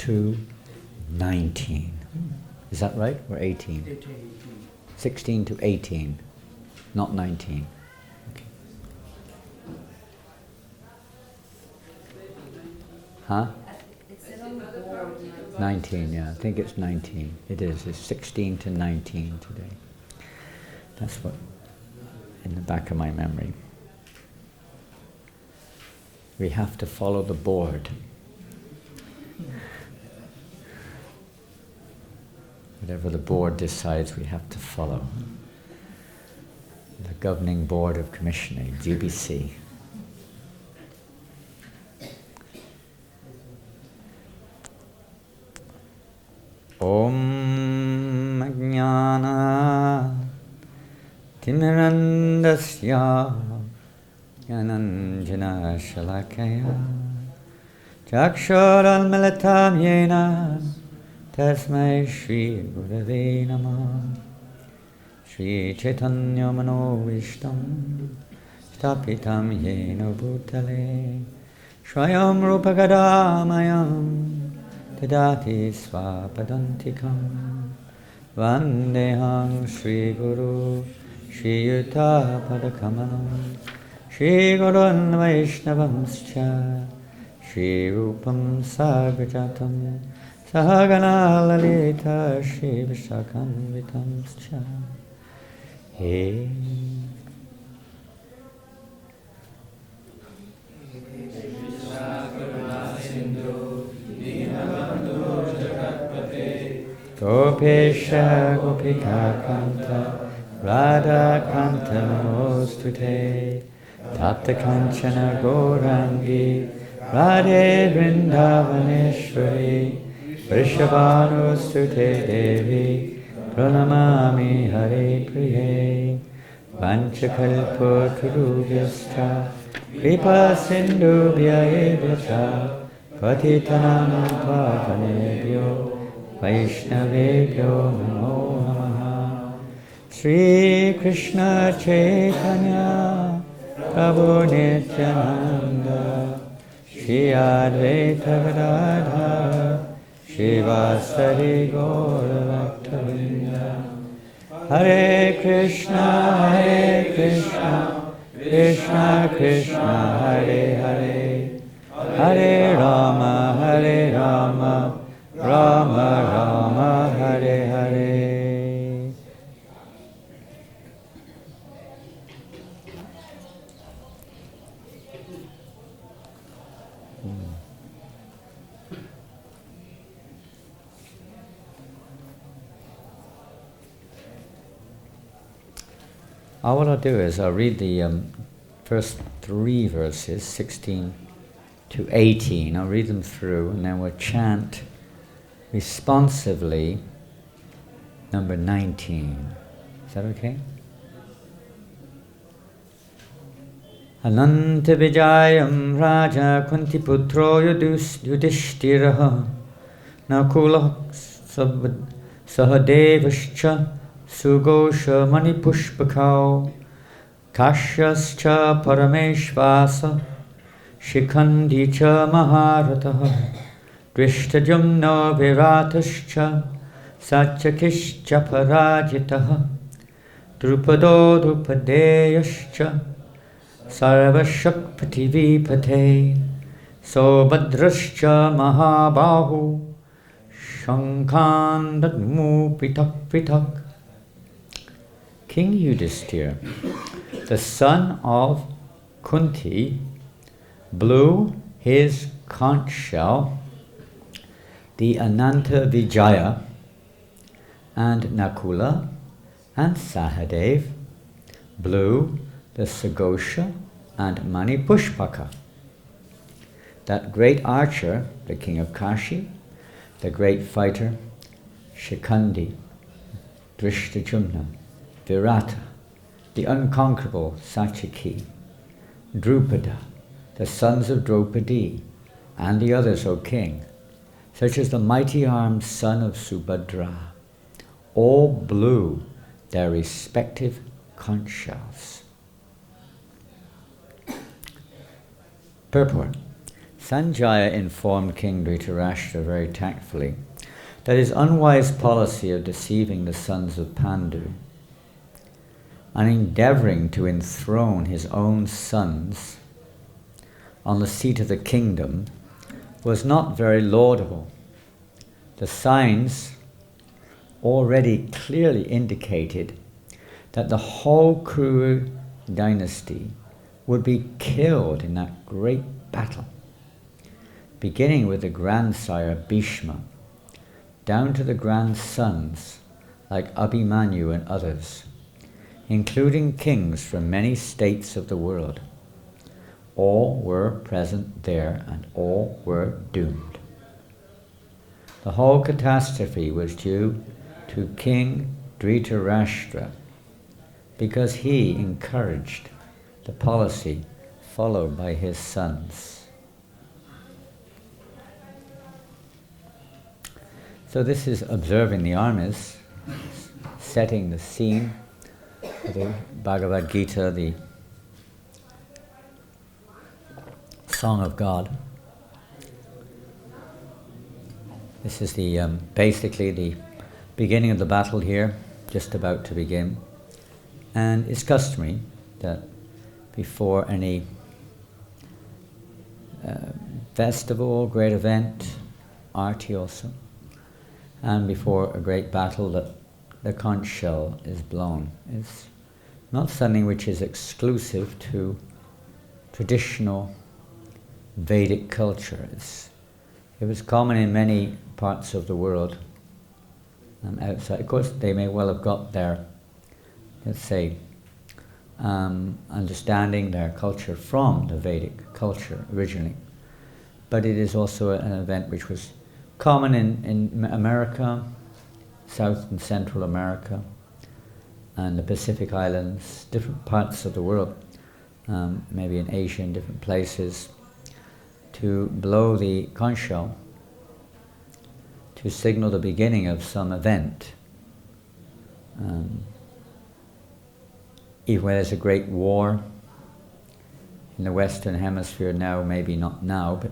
to 19. Is that right? Or 18? 16 to 18, not 19. Okay. Huh? 19, yeah. I think it's 19. It is. It's 16 to 19 today. That's what, in the back of my memory. We have to follow the board. Whatever the board decides, we have to follow. The Governing Board of Commissioning, GBC. Om Ajnana Timirandasya Jnananjana Shalakaya Chakshural Militam Yena Tasmai Shri Gurave Namah Shri Chaitanya Manovishtam Stapitam Yena Bhutale Swayam Rupagadamayam Tadati Svapadantikam Vandeham Shri Guru Shri Yuta Padakamanam Shri Gurun Vaishnavamscha Shri Rupam Sagajatam Sahagana Lalita Shri Vishakam Vitamscha Hey. Gopesha Gopika Kanta Radha Kanta Namostute Tapta Kanchana Gaurangi Radhe Vrindavaneshwari Vrishabhanustute Devi Pranamami Hare Priye Vanchakalpa Turubhyascha Kripa Sindhubhya Evyacha Patitanam Pavanebhyo Vaishnavebhyo Namo Namaha Shri Krishna Chaitanya Prabhu Nityananda Shri Advaita Gadadhara Shri Vasari Gaura Bhaktavinda Hare Krishna Krishna Krishna Hare Hare Hare Rama Rama Rama Hare Hare. What I'll do is I'll read the first 3 verses, 16 to 18. I'll read them through and then we'll chant responsively number 19. Is that okay? Ananta Vijayam Raja Kuntiputro Yudhishthiraha Nakula Sahadevascha Sugosha Manipushpakau Kashyascha Parameshvasa Shikhandi cha Maharataha Drishtajumna Viratascha Satyakishcha Parajitaha Drupado Drupadeyascha Sarvashakpati Vipate Sobhadrascha Mahabahu Shankandadmu Pitak Pitak. King Yudhishthira, the son of Kunti, blew his conch shell, the Ananta Vijaya, and Nakula and Sahadev blew the Sagosha and Manipushpaka. That great archer, the king of Kashi, the great fighter, Shikhandi, Drishtajumna, Virata, the unconquerable Satyaki, Drupada, the sons of Draupadi, and the others, O king, such as the mighty-armed son of Subhadra, all blew their respective conch shells. Purport. Sanjaya informed King Dhritarashtra very tactfully that his unwise policy of deceiving the sons of Pandu and endeavouring to enthrone his own sons on the seat of the kingdom was not very laudable. The signs already clearly indicated that the whole Kuru dynasty would be killed in that great battle, beginning with the grandsire Bhishma, down to the grandsons like Abhimanyu and others, including kings from many states of the world. All were present there and all were doomed. The whole catastrophe was due to King Dhritarashtra because he encouraged the policy followed by his sons. So this is observing the armies, setting the scene of the Bhagavad Gita, the Song of God. This is the basically the beginning of the battle here, just about to begin. And it's customary that before any festival, great event, arti also, and before a great battle, that the conch shell is blown. It's not something which is exclusive to traditional Vedic culture. It was common in many parts of the world outside. Of course, they may well have got their, let's say, understanding their culture from the Vedic culture originally. But it is also an event which was common in America, South and Central America, and the Pacific Islands, different parts of the world, maybe in Asia in different places, to blow the conch shell to signal the beginning of some event. Even when there's a great war in the Western Hemisphere now, maybe not now, but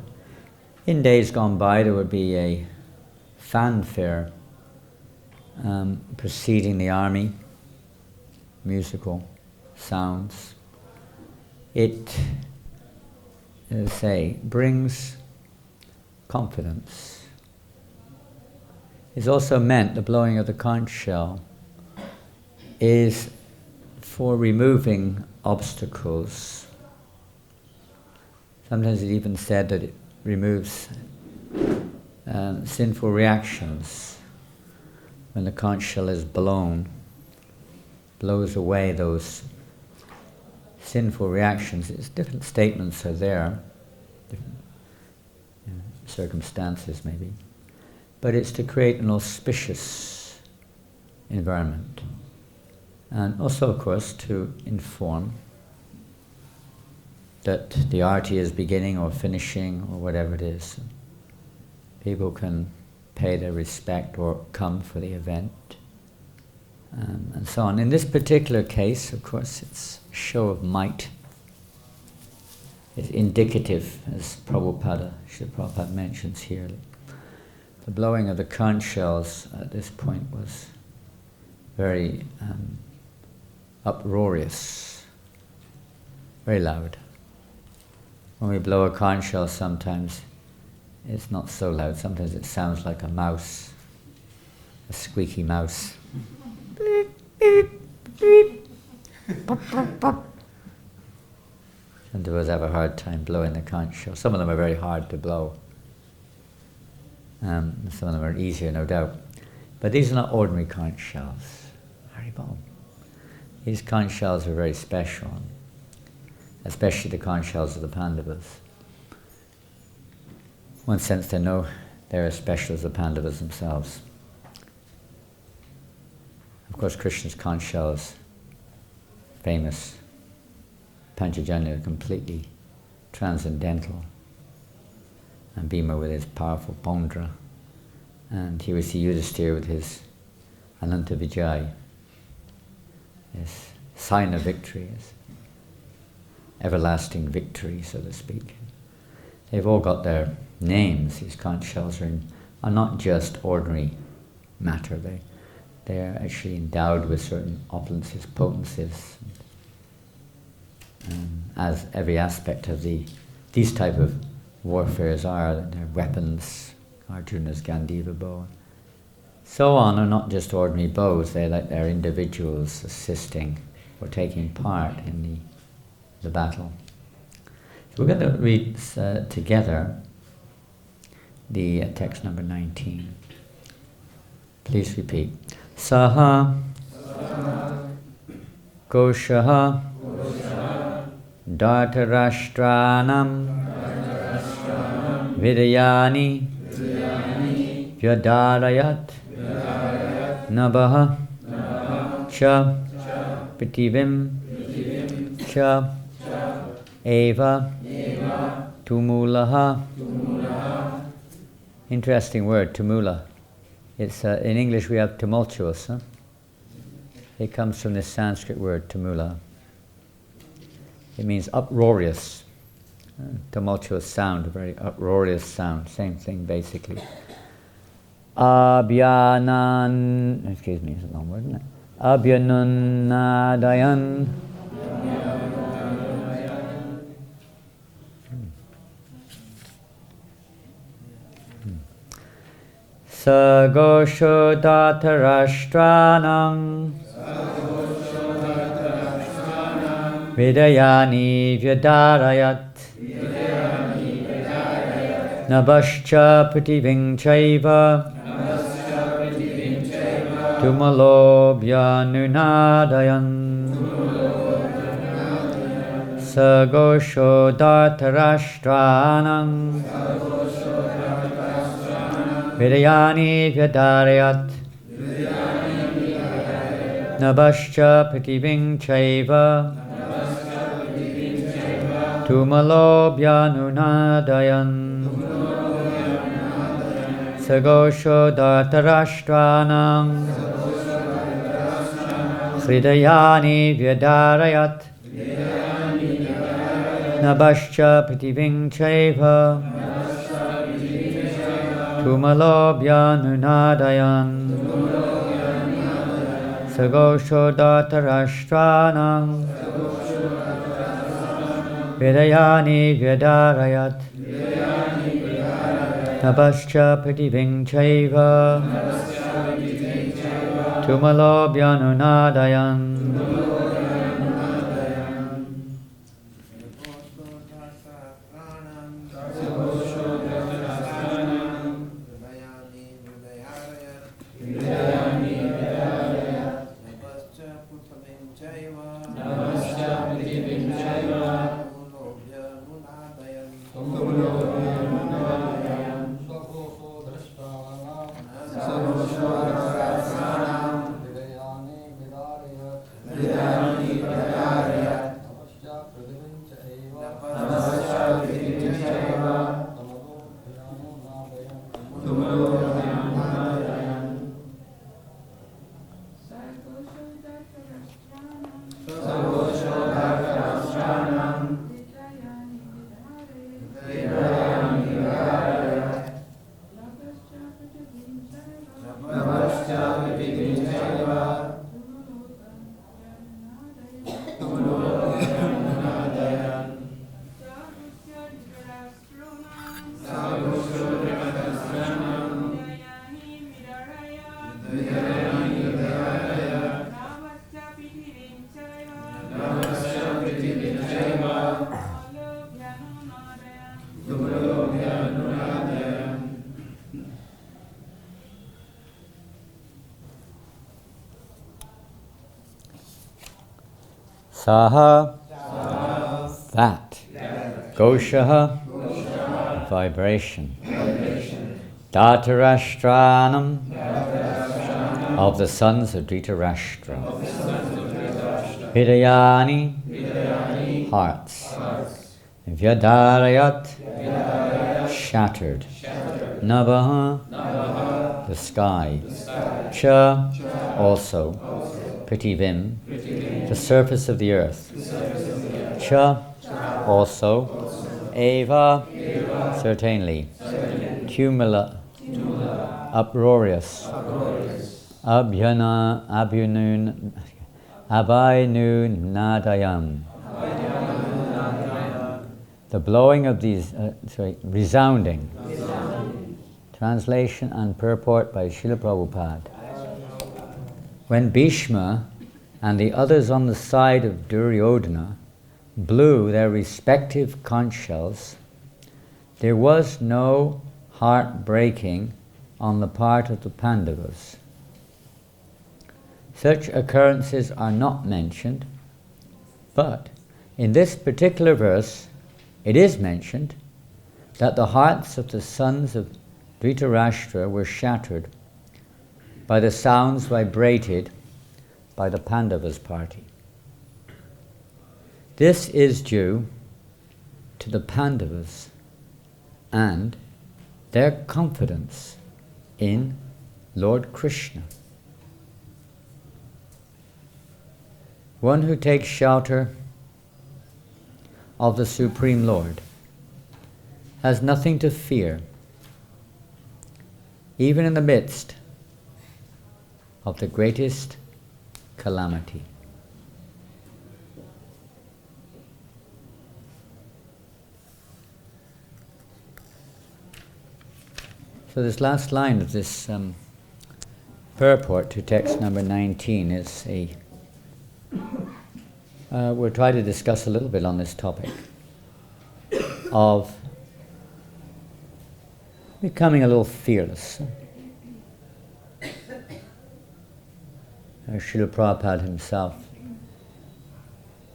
in days gone by there would be a fanfare preceding the army, musical sounds. It, as I say, brings confidence. It's also meant, the blowing of the conch shell is for removing obstacles. Sometimes it's even said that it removes sinful reactions. When the conch shell is blown, blows away those sinful reactions. It's different statements are there, different circumstances maybe, but it's to create an auspicious environment, and also, of course, to inform that the arti is beginning or finishing or whatever it is. People can pay their respect or come for the event, and so on. In this particular case, of course, it's a show of might. It's indicative, as Srila Prabhupada mentions here. The blowing of the conch shells at this point was very uproarious, very loud. When we blow a conch shell, sometimes it's not so loud. Sometimes it sounds like a mouse, a squeaky mouse. Beep, beep, beep. Pop, pop, pop. Some of us have a hard time blowing the conch shell. Some of them are very hard to blow. Some of them are easier, no doubt. But these are not ordinary conch shells. Haribol. These conch shells are very special, especially the conch shells of the Pandavas. In one sense, they're as special as the Pandavas themselves. Of course, Krishna's conch shell is famous. Panchajanya, completely transcendental. And Bhima with his powerful Pondra. And here we see Yudhisthira with his Ananta Vijay, his sign of victory, his everlasting victory, so to speak. they've all got their names. These conch shells are not just ordinary matter. They're actually endowed with certain opulences, potencies, as every aspect of these type of warfares are. They're weapons. Arjuna's Gandiva bow, so on, are not just ordinary bows. They're individuals assisting or taking part in the battle. So we're going to read together the text number 19. Please repeat. Saha Goshaha Dhartarashtranam Vidayani Vyadarayat Nabaha Cha Pitivim Cha Eva Tumulaha. Interesting word, tumula. It's in English we have tumultuous. It comes from this Sanskrit word, tumula. It means uproarious. Tumultuous sound, a very uproarious sound. Same thing, basically. Abhyanan, excuse me, it's a long word, isn't it? Abhyanunadayan. Sagosho Dhartarashtranam Vidayani Vyadarayat Nabascha Prativing Chaiva Tumalobhyanunadayan Sagosho Dhartarashtranam Vidayani Vyadarayat Nabascha Prativing Chaiva Tumalobhyanunadayan Sagosho Dhartarashtranam Hridayani Vyadarayat Nabascha Prativing Chaiva Tumalobhyanunadayan Sagosho Dhartarashtranam Vidayani Vyadarayat Nabascha Prativing Chaiva Tumalobhyanunadayan. Saha, that. Goshaha, vibration. Dhartarashtranam, of the sons of Dhritarashtra. Hridayani, hearts. Vyadarayat, shattered. Nabaha, the sky. Cha, also. Prativim, the surface of the earth. Cha, also. Eva, certainly. Tumula, uproarious. Abhinun nadayam. The blowing of these, resounding. Translation and purport by Srila Prabhupada. When Bhishma and the others on the side of Duryodhana blew their respective conch shells, there was no heart breaking on the part of the Pandavas. Such occurrences are not mentioned, but in this particular verse it is mentioned that the hearts of the sons of Dhritarashtra were shattered by the sounds vibrated by the Pandavas' party. This is due to the Pandavas and their confidence in Lord Krishna. One who takes shelter of the Supreme Lord has nothing to fear, even in the midst of the greatest calamity. So this last line of this purport to text number 19 is we'll try to discuss a little bit on this topic of becoming a little fearless. Srila Prabhupada himself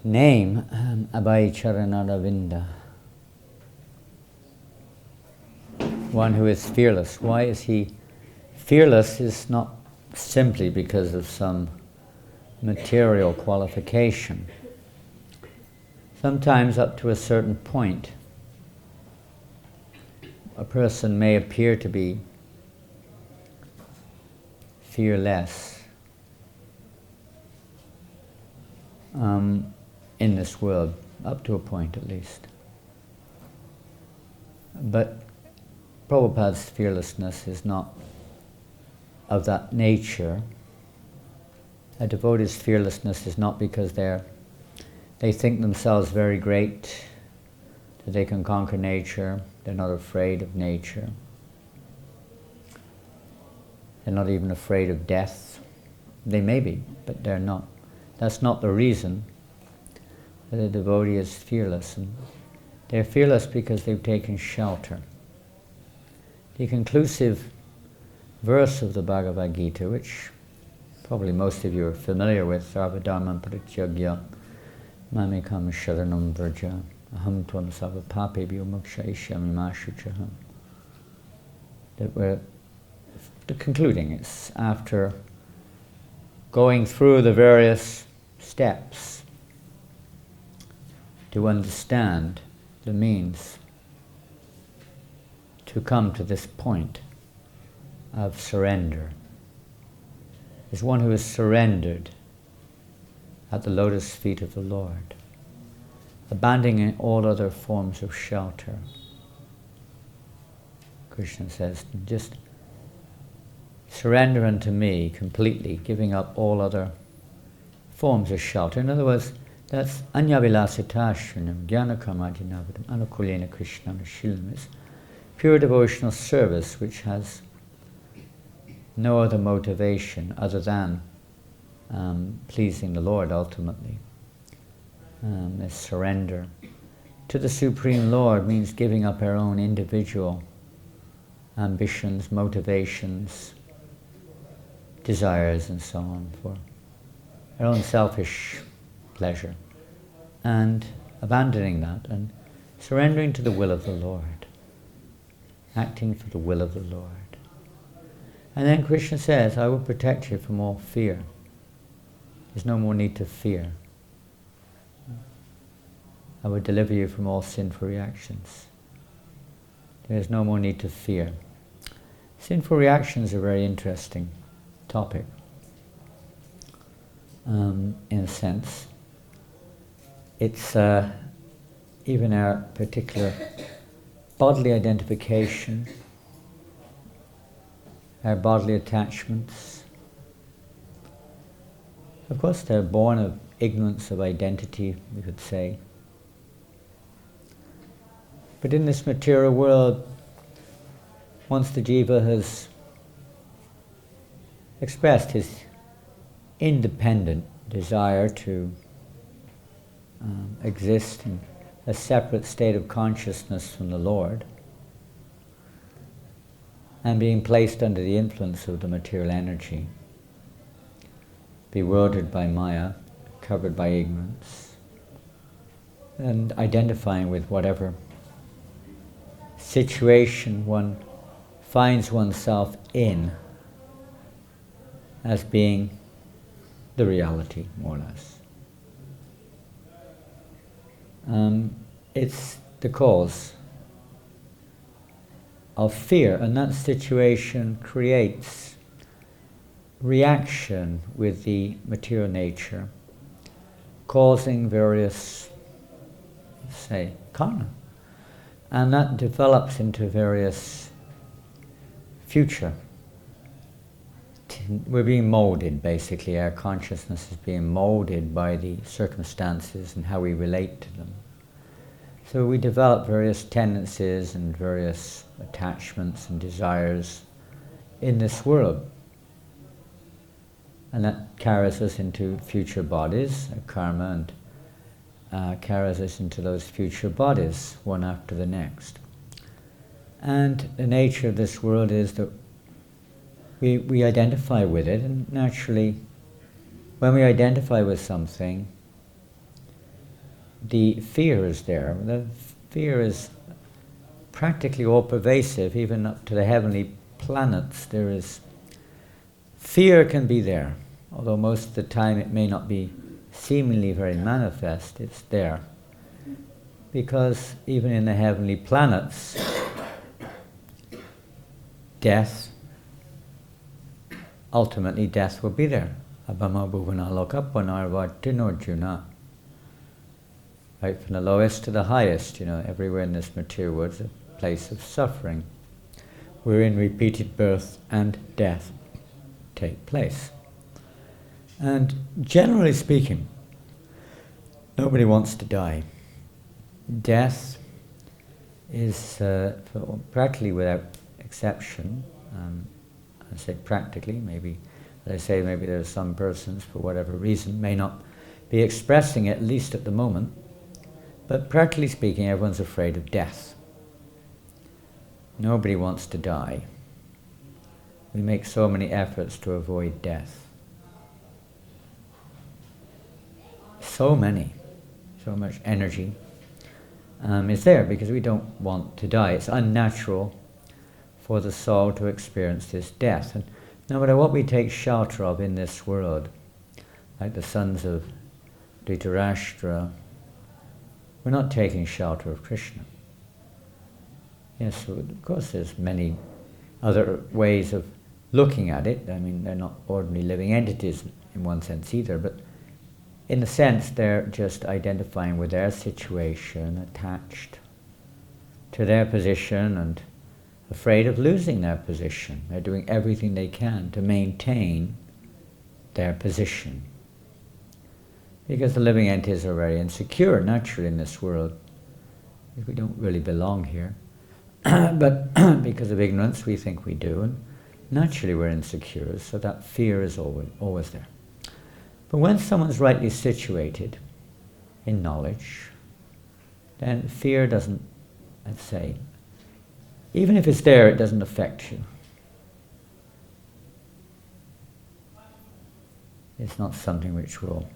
name Abhay-charanaravinda, one who is fearless. Why is he fearless? Is not simply because of some material qualification. Sometimes up to a certain point, a person may appear to be fearless in this world, up to a point at least. But Prabhupada's fearlessness is not of that nature. A devotee's fearlessness is not because they think themselves very great, that they can conquer nature. They're not afraid of nature. They're not even afraid of death. They may be, but they're not. That's not the reason that a devotee is fearless. And they're fearless because they've taken shelter. The conclusive verse of the Bhagavad Gita, which probably most of you are familiar with, Sarvadharman Parityagya Mamekam Sharanam Vraja Aham Tvam Sarva Papebhyo Mokshayishyami Ma Shuchaham. The concluding is after going through the various steps to understand the means to come to this point of surrender, is one who is surrendered at the lotus feet of the Lord, abandoning all other forms of shelter. Krishna says, just surrender unto me completely, giving up all other forms of shelter. In other words, that's anyavilasitashranam jnanakarmadhinavadam anukulena krishnam shilam, is pure devotional service which has no other motivation other than pleasing the Lord ultimately. This surrender to the Supreme Lord means giving up our own individual ambitions, motivations, desires and so on for our own selfish pleasure, and abandoning that and surrendering to the will of the Lord, acting for the will of the Lord. And then Krishna says, I will protect you from all fear. There's no more need to fear. I will deliver you from all sinful reactions. There is no more need to fear. Sinful reactions are a very interesting topic, in a sense. It's even our particular bodily identification, our bodily attachments. Of course, they're born of ignorance of identity, we could say. But in this material world, once the jiva has expressed his independent desire to exist in a separate state of consciousness from the Lord, and being placed under the influence of the material energy, bewildered by Maya, covered by ignorance, and identifying with whatever situation one finds oneself in as being the reality, more or less. It's the cause of fear, and that situation creates reaction with the material nature, causing various, say, karma. And that develops into various future. We're being molded, basically. Our consciousness is being molded by the circumstances and how we relate to them. So we develop various tendencies and various attachments and desires in this world. And that carries us into future bodies, karma, and carries us into those future bodies, one after the next. And the nature of this world is that we identify with it, and naturally, when we identify with something, the fear is there. The fear is practically all-pervasive, even up to the heavenly planets. There is fear can be there, although most of the time it may not be seemingly very manifest. It's there, because even in the heavenly planets, ultimately death will be there. Right, from the lowest to the highest, everywhere in this material world is a place of suffering, wherein repeated birth and death take place. And generally speaking, nobody wants to die. Death is practically without exception. I say practically, maybe there are some persons, for whatever reason, may not be expressing it, at least at the moment. But practically speaking, everyone's afraid of death. Nobody wants to die. We make so many efforts to avoid death. So much energy is there because we don't want to die. It's unnatural for the soul to experience this death. And no matter what we take shelter of in this world, like the sons of Dhritarashtra, we're not taking shelter of Krishna. Yes, of course there's many other ways of looking at it. I mean, they're not ordinary living entities in one sense either, but in a sense they're just identifying with their situation, attached to their position and afraid of losing their position. They're doing everything they can to maintain their position. Because the living entities are very insecure, naturally, in this world. We don't really belong here. But because of ignorance, we think we do, and naturally we're insecure, so that fear is always there. But when someone's rightly situated in knowledge, then fear doesn't, let's say, even if it's there, it doesn't affect you. It's not something which will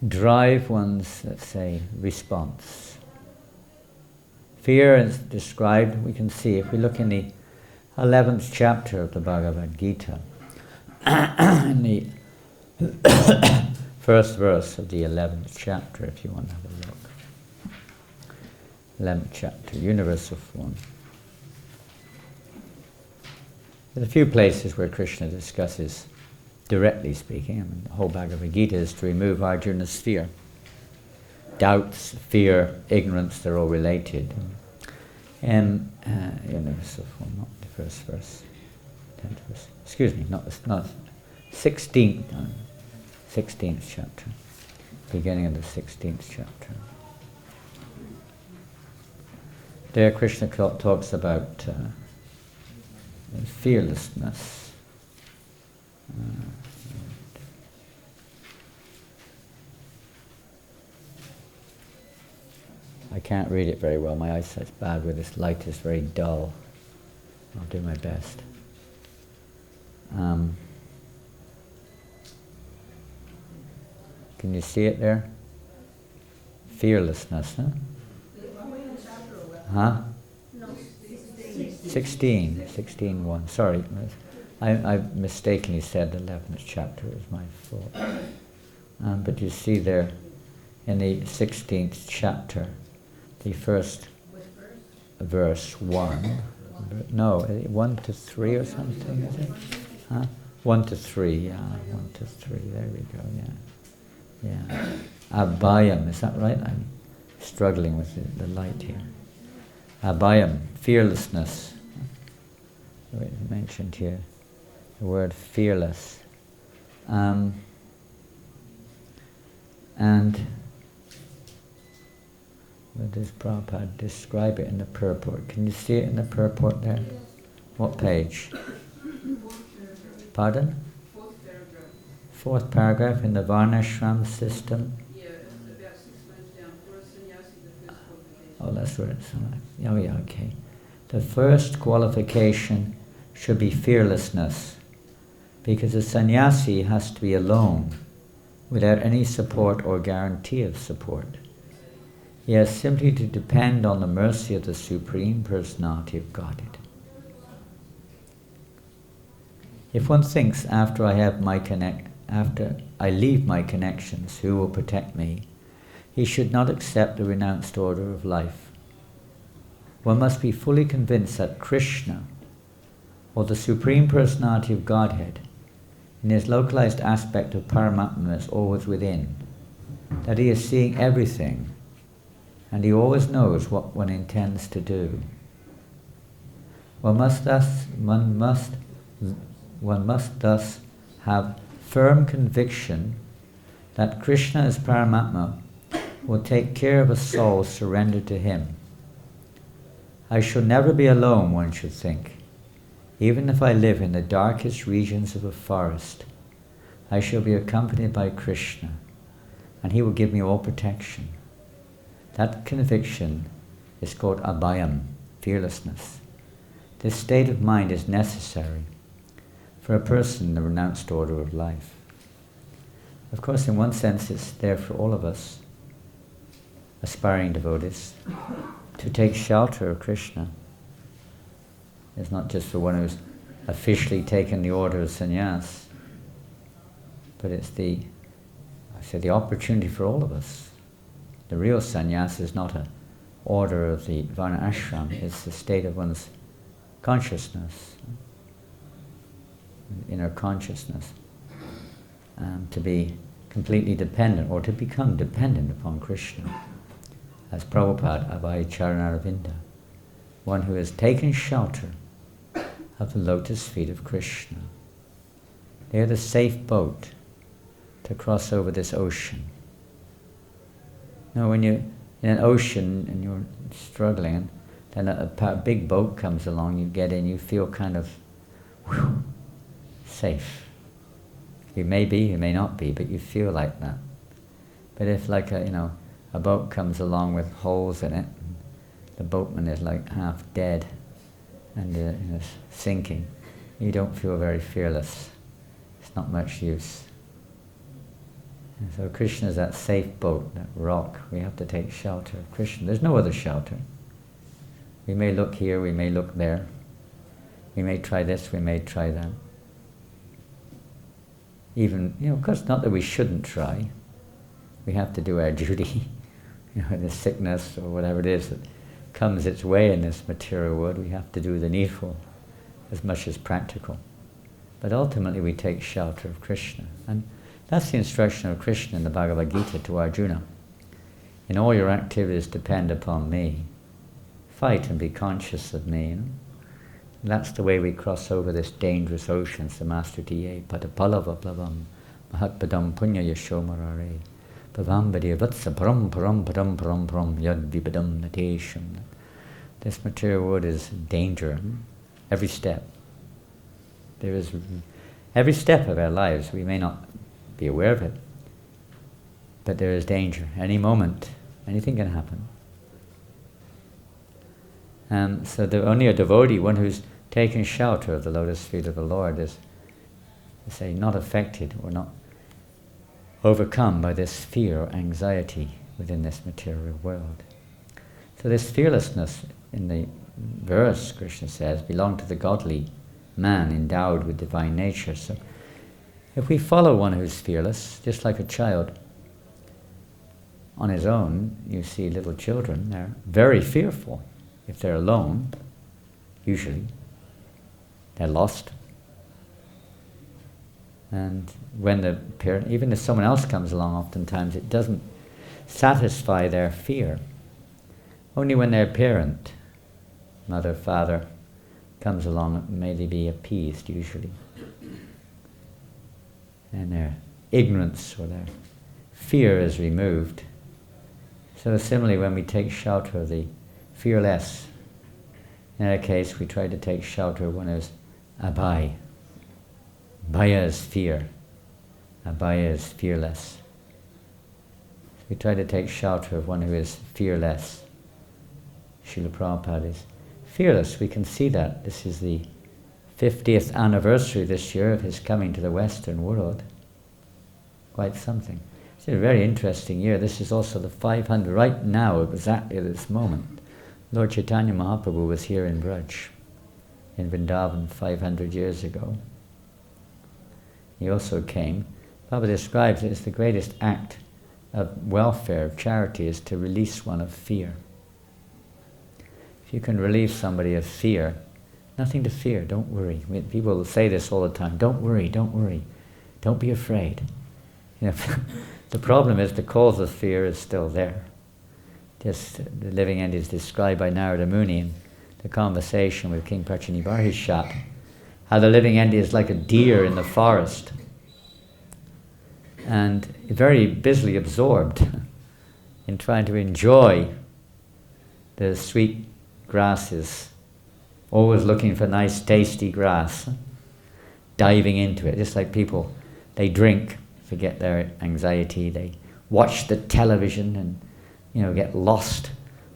drive one's, let's say, response. Fear is described, we can see, if we look in the 11th chapter of the Bhagavad Gita, in the first verse of the 11th chapter, if you want to have a look. 11th chapter, Universal Form. There's a few places where Krishna discusses, directly speaking, the whole Bhagavad Gita is to remove Arjuna's fear. Doubts, fear, ignorance, they're all related. Universal form, not the first verse. 10th verse. Excuse me, not 16th, 16th chapter. Beginning of the 16th chapter. There Krishna talks about fearlessness. I can't read it very well. My eyesight's bad with this light. It's very dull. I'll do my best. Can you see it there? Fearlessness, huh? Huh? 16:1. Sorry, I mistakenly said the 11th chapter. It was my fault. But you see there, in the 16th chapter, the first verse 1. No, 1 to 3 or something, is it? Huh? 1 to 3, yeah, 1 to 3. There we go, yeah. Abhayam, is that right? I'm struggling with the light here. Abhayam, fearlessness. It's mentioned here, the word fearless. And where does Prabhupada describe it in the purport? Can you see it in the purport there? What page? Pardon? Fourth paragraph in the Varnashram system. Yeah, about 6 lines down. For a sannyasi, the first qualification. Oh, that's where it's. Oh, yeah, okay. The first qualification should be fearlessness, because a sannyasi has to be alone, without any support or guarantee of support. He has simply to depend on the mercy of the Supreme Personality of Godhead. If one thinks after I leave my connections, who will protect me, he should not accept the renounced order of life. One must be fully convinced that Krishna, or the Supreme Personality of Godhead, in his localized aspect of Paramatma, is always within, that he is seeing everything, and he always knows what one intends to do. One must thus have firm conviction that Krishna as Paramatma will take care of a soul surrendered to him. I shall never be alone, one should think. Even if I live in the darkest regions of a forest, I shall be accompanied by Krishna, and he will give me all protection. That conviction is called abhayam, fearlessness. This state of mind is necessary for a person in the renounced order of life. Of course, in one sense, it's there for all of us, aspiring devotees, to take shelter of Krishna. It's not just for one who's officially taken the order of sannyas, but it's the opportunity for all of us. The real sannyas is not an order of the Varna ashram, it's the state of one's consciousness, inner consciousness, to be completely dependent, or to become dependent upon Krishna. As Prabhupada, Abhay Charanaravinda, one who has taken shelter of the lotus feet of Krishna. They are the safe boat to cross over this ocean. Now, when you're in an ocean and you're struggling, then a big boat comes along, you get in, you feel kind of safe. You may be, you may not be, but you feel like that. But if like a boat comes along with holes in it, the boatman is like half dead and sinking, you don't feel very fearless. It's not much use. And so Krishna is that safe boat, that rock. We have to take shelter of Krishna. There's no other shelter. We may look here, we may look there. We may try this, we may try that. Even, of course, not that we shouldn't try. We have to do our duty. The sickness or whatever it is that comes its way in this material world, we have to do the needful as much as practical. But ultimately we take shelter of Krishna. And that's the instruction of Krishna in the Bhagavad Gita to Arjuna. In all your activities depend upon me. fight and be conscious of me. That's the way we cross over this dangerous ocean. Master T.A. Padapalava plavam mahatpadam punya yashomarare pavam vadir vatsa param param param param param yad vibadam natesham. This material world is danger. Every step. There is every step of our lives. We may not be aware of it, but there is danger. Any moment, anything can happen. So only a devotee, one who's taken shelter of the lotus feet of the Lord, is, say, not affected or not overcome by this fear or anxiety within this material world. So this fearlessness in the verse, Krishna says, belong to the godly man endowed with divine nature. So if we follow one who's fearless, just like a child on his own, you see little children, they're very fearful. If they're alone, usually, they're lost. And when the parent, even if someone else comes along, oftentimes it doesn't satisfy their fear. Only when their parent, mother, father, comes along, may they be appeased, usually. And their ignorance or their fear is removed. So similarly, when we take shelter of the fearless, in our case, we try to take shelter of one who's abhay. Bhaya is fear. Abhaya is fearless. We try to take shelter of one who is fearless. Srila Prabhupada is fearless. We can see that. This is the 50th anniversary this year of his coming to the Western world. Quite something. It's a very interesting year. This is also the 500, right now, exactly at this moment. Lord Chaitanya Mahaprabhu was here in Braj, in Vrindavan 500 years ago. He also came. Prabhupada describes it as the greatest act of welfare, of charity, is to release one of fear. If you can relieve somebody of fear, nothing to fear, don't worry. People will say this all the time, don't worry, don't be afraid. The problem is the cause of fear is still there. Just the living end is described by Narada Muni in the conversation with King Prachanibarhishat, how the living end is like a deer in the forest and very busily absorbed in trying to enjoy the sweet grasses, always looking for nice tasty grass, diving into it, just like people, they drink, forget their anxiety, they watch the television and get lost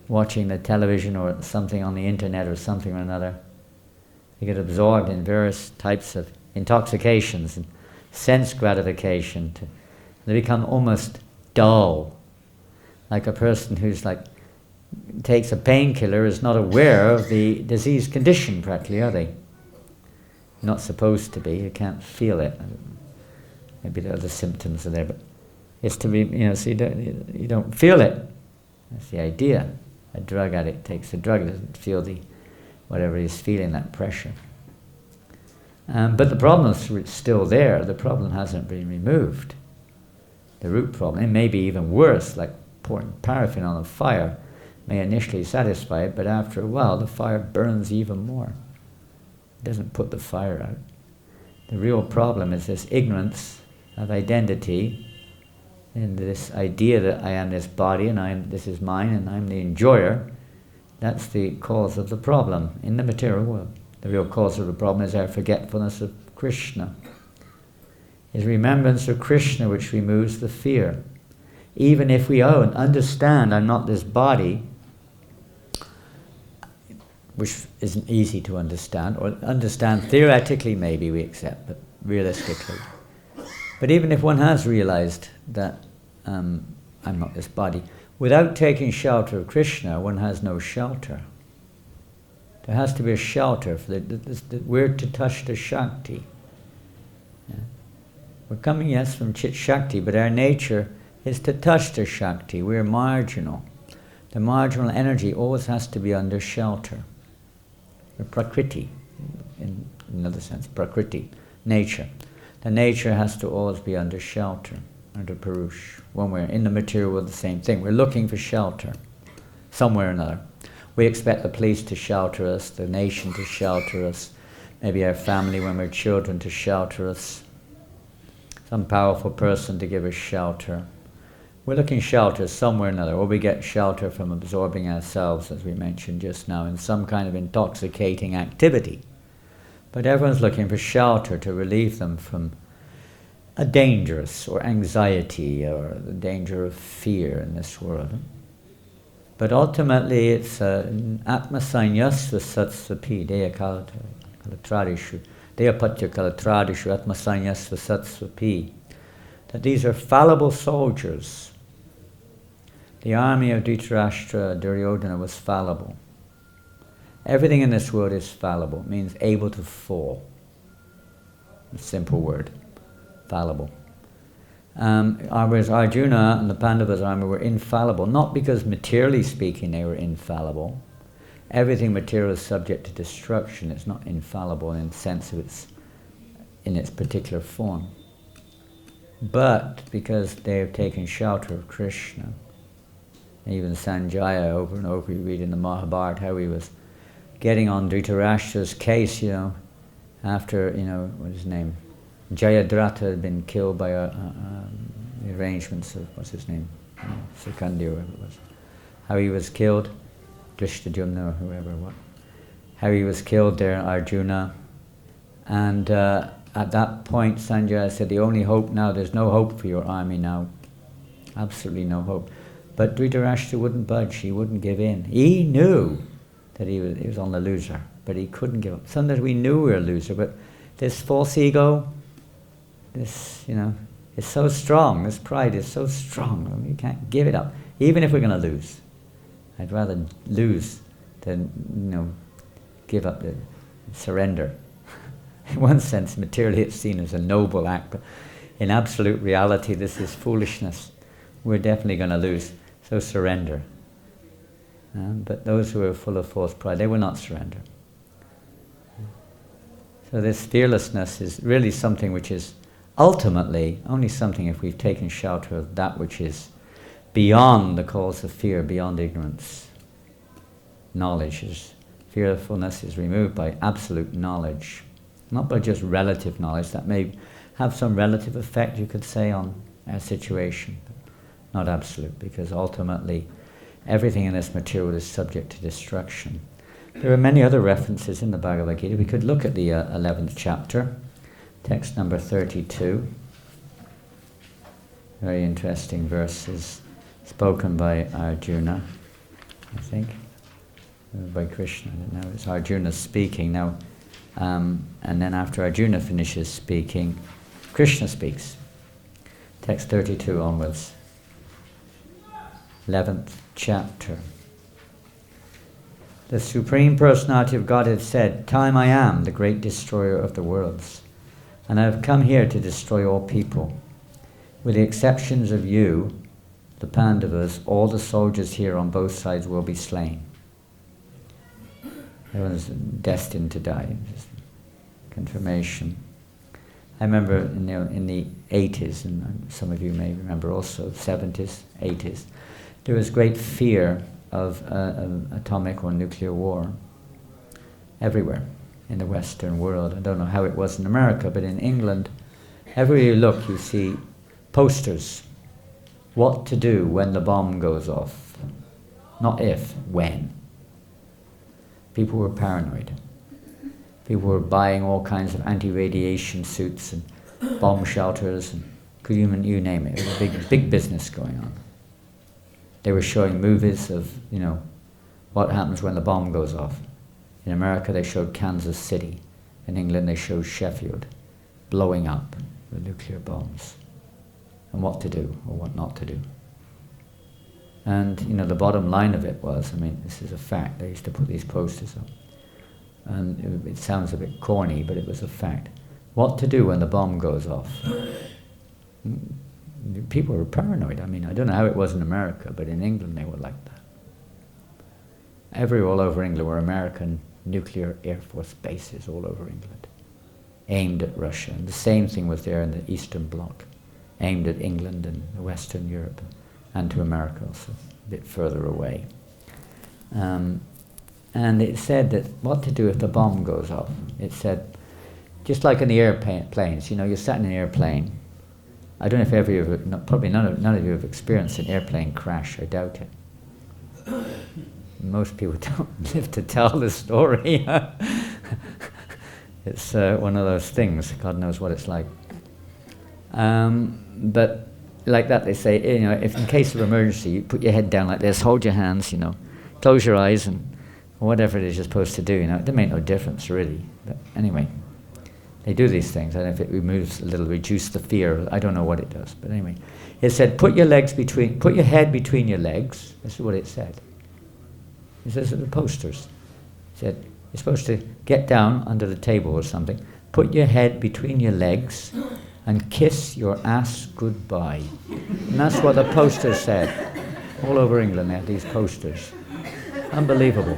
watching the television or something on the internet or something or another. They get absorbed in various types of intoxications and sense gratification. They become almost dull, like a person who's takes a painkiller is not aware of the disease condition practically, are they? Not supposed to be, you can't feel it. Maybe the other symptoms are there, but it's to be, so you don't feel it. That's the idea. A drug addict takes a drug, doesn't feel whatever he's feeling, that pressure. But the problem is still there. The problem hasn't been removed. The root problem, it may be even worse, like pouring paraffin on a fire may initially satisfy it, but after a while the fire burns even more. It doesn't put the fire out. The real problem is this ignorance of identity, and this idea that I am this body and this is mine and I'm the enjoyer. That's the cause of the problem in the material world. The real cause of the problem is our forgetfulness of Krishna. Is remembrance of Krishna which removes the fear. Even if we understand I'm not this body, which isn't easy to understand, or understand theoretically maybe we accept, but realistically. But even if one has realized that I'm not this body, without taking shelter of Krishna, one has no shelter. There has to be a shelter. We're to touch the Shakti. Yeah. We're coming, yes, from Chit Shakti, but our nature is to touch the Shakti. We're marginal. The marginal energy always has to be under shelter. We're Prakriti, in another sense, Prakriti, nature. The nature has to always be under shelter, under Purush. When we're in the material world, the same thing. We're looking for shelter, somewhere or another. We expect the police to shelter us, the nation to shelter us, maybe our family when we're children to shelter us, some powerful person to give us shelter. We're looking shelter somewhere or another, or we get shelter from absorbing ourselves, as we mentioned just now, in some kind of intoxicating activity. But everyone's looking for shelter to relieve them from a dangerous or anxiety or the danger of fear in this world. But ultimately it's atma sanyasva satsvapi deya kalatradishu deya patya kalatradishu atma sanyasva satsvapi, that these are fallible soldiers. The army of Dhritarashtra, Duryodhana, was fallible. Everything in this world is fallible. It means able to fall. A simple word. Fallible. Whereas Arjuna and the Pandavas' army were infallible, not because materially speaking they were infallible. Everything material is subject to destruction. It's not infallible in the sense of in its particular form. But because they have taken shelter of Krishna, even Sanjaya, over and over you read in the Mahabharata how he was getting on Dhritarashtra's case, after, what is his name? Jayadratha had been killed by the arrangements of, what's his name? Sikandi or whatever it was. How he was killed, Drishtajumna or whoever, how he was killed there, Arjuna. And at that point Sanjaya said, the only hope now, there's no hope for your army now. Absolutely no hope. But Dhritarashtra wouldn't budge, he wouldn't give in. He knew that he was on the loser, but he couldn't give up. Sometimes we knew we were a loser, but this false ego, this, is so strong, this pride is so strong, we can't give it up, even if we're going to lose. I'd rather lose than, give up, surrender. In one sense, materially it's seen as a noble act, but in absolute reality this is foolishness. We're definitely going to lose, so surrender. But those who are full of false pride, they will not surrender. So this fearlessness is really something which is ultimately only something if we've taken shelter of that which is beyond the cause of fear, beyond ignorance. Fearfulness is removed by absolute knowledge, not by just relative knowledge. That may have some relative effect, you could say, on our situation, but not absolute, because ultimately everything in this material is subject to destruction. There are many other references in the Bhagavad Gita. We could look at the 11th chapter, text number 32. Very interesting verses spoken by Arjuna, I think, by Krishna. Now it's Arjuna speaking now, and then after Arjuna finishes speaking, Krishna speaks. Text 32 onwards. 11th chapter. The Supreme Personality of Godhead said, "Time I am, the great destroyer of the worlds, and I have come here to destroy all people. With the exceptions of you, the Pandavas, all the soldiers here on both sides will be slain." Everyone's destined to die. Just confirmation. I remember in the 80s, and some of you may remember also, 70s, 80s, there was great fear of atomic or nuclear war everywhere in the Western world. I don't know how it was in America, but in England, everywhere you look, you see posters. What to do when the bomb goes off. Not if, when. People were paranoid. People were buying all kinds of anti-radiation suits and bomb shelters, and you name it. It was a big business going on. They were showing movies of, what happens when the bomb goes off. In America they showed Kansas City. In England they showed Sheffield blowing up with nuclear bombs. And what to do or what not to do. And, the bottom line of it was, this is a fact, they used to put these posters up. And it sounds a bit corny, but it was a fact. What to do when the bomb goes off. People were paranoid. I don't know how it was in America, but in England they were like that. All over England were American nuclear Air Force bases all over England, aimed at Russia. And the same thing was there in the Eastern Bloc, aimed at England and Western Europe, and to America also, a bit further away. And it said that what to do if the bomb goes off. It said, just like in the airplanes, you know, you're sat in an airplane. I don't know if probably none of you have experienced an airplane crash, I doubt it. Most people don't live to tell the story. It's one of those things, God knows what it's like. But like that, they say, you know, if in case of emergency, you put your head down like this, hold your hands, you know, close your eyes, and whatever it is you're supposed to do, you know, it doesn't make no difference really. But anyway, they do these things. I don't know if it reduce the fear. I don't know what it does. But anyway, it said, put your head between your legs. This is what it said. It says in the posters. It said, you're supposed to get down under the table or something, put your head between your legs, and kiss your ass goodbye. And that's what the posters said. All over England they had these posters. Unbelievable.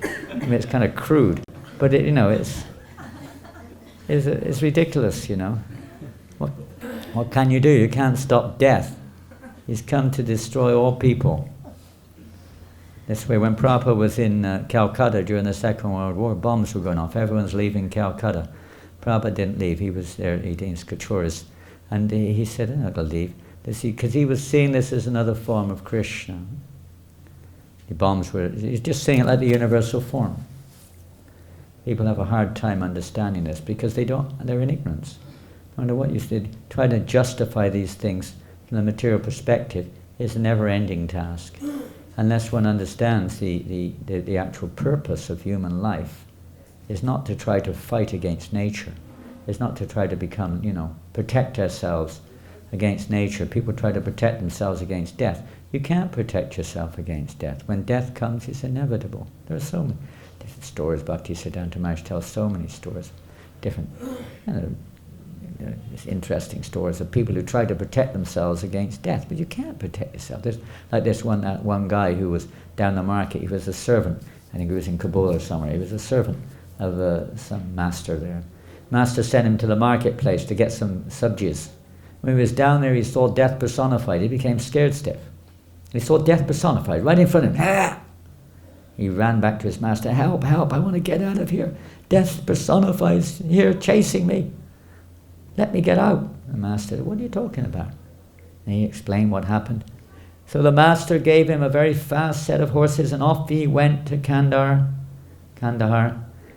I mean, it's kind of crude, but you know, it's ridiculous, you know. What can you do? You can't stop death. He's come to destroy all people. This way, when Prabhupada was in Calcutta during the Second World War, bombs were going off. Everyone's leaving Calcutta. Prabhupada didn't leave. He was there eating his kachoras. And he said, I'm not going to leave. Because he was seeing this as another form of Krishna. The bombs were, he's just seeing it like the universal form. People have a hard time understanding this because they're in ignorance. No matter what you did, try to justify these things from the material perspective is a never-ending task. Unless one understands the actual purpose of human life is not to try to fight against nature. It's not to try to become, you know, protect ourselves against nature. People try to protect themselves against death. You can't protect yourself against death. When death comes, it's inevitable. There are so many different stories. Bhaktisiddhanta Maharaj tells so many stories, different, interesting stories of people who try to protect themselves against death, but you can't protect yourself. There's like this one guy who was down the market. He was a servant. I think he was in Kabul or somewhere. He was a servant of some master there. Master sent him to the marketplace to get some subjis. When he was down there, he saw death personified. He became scared stiff. He saw death personified right in front of him. Ah! He ran back to his master. Help, help, I want to get out of here. Death personified here chasing me. Let me get out. The master said, what are you talking about? And he explained what happened. So the master gave him a very fast set of horses, and off he went to Kandahar,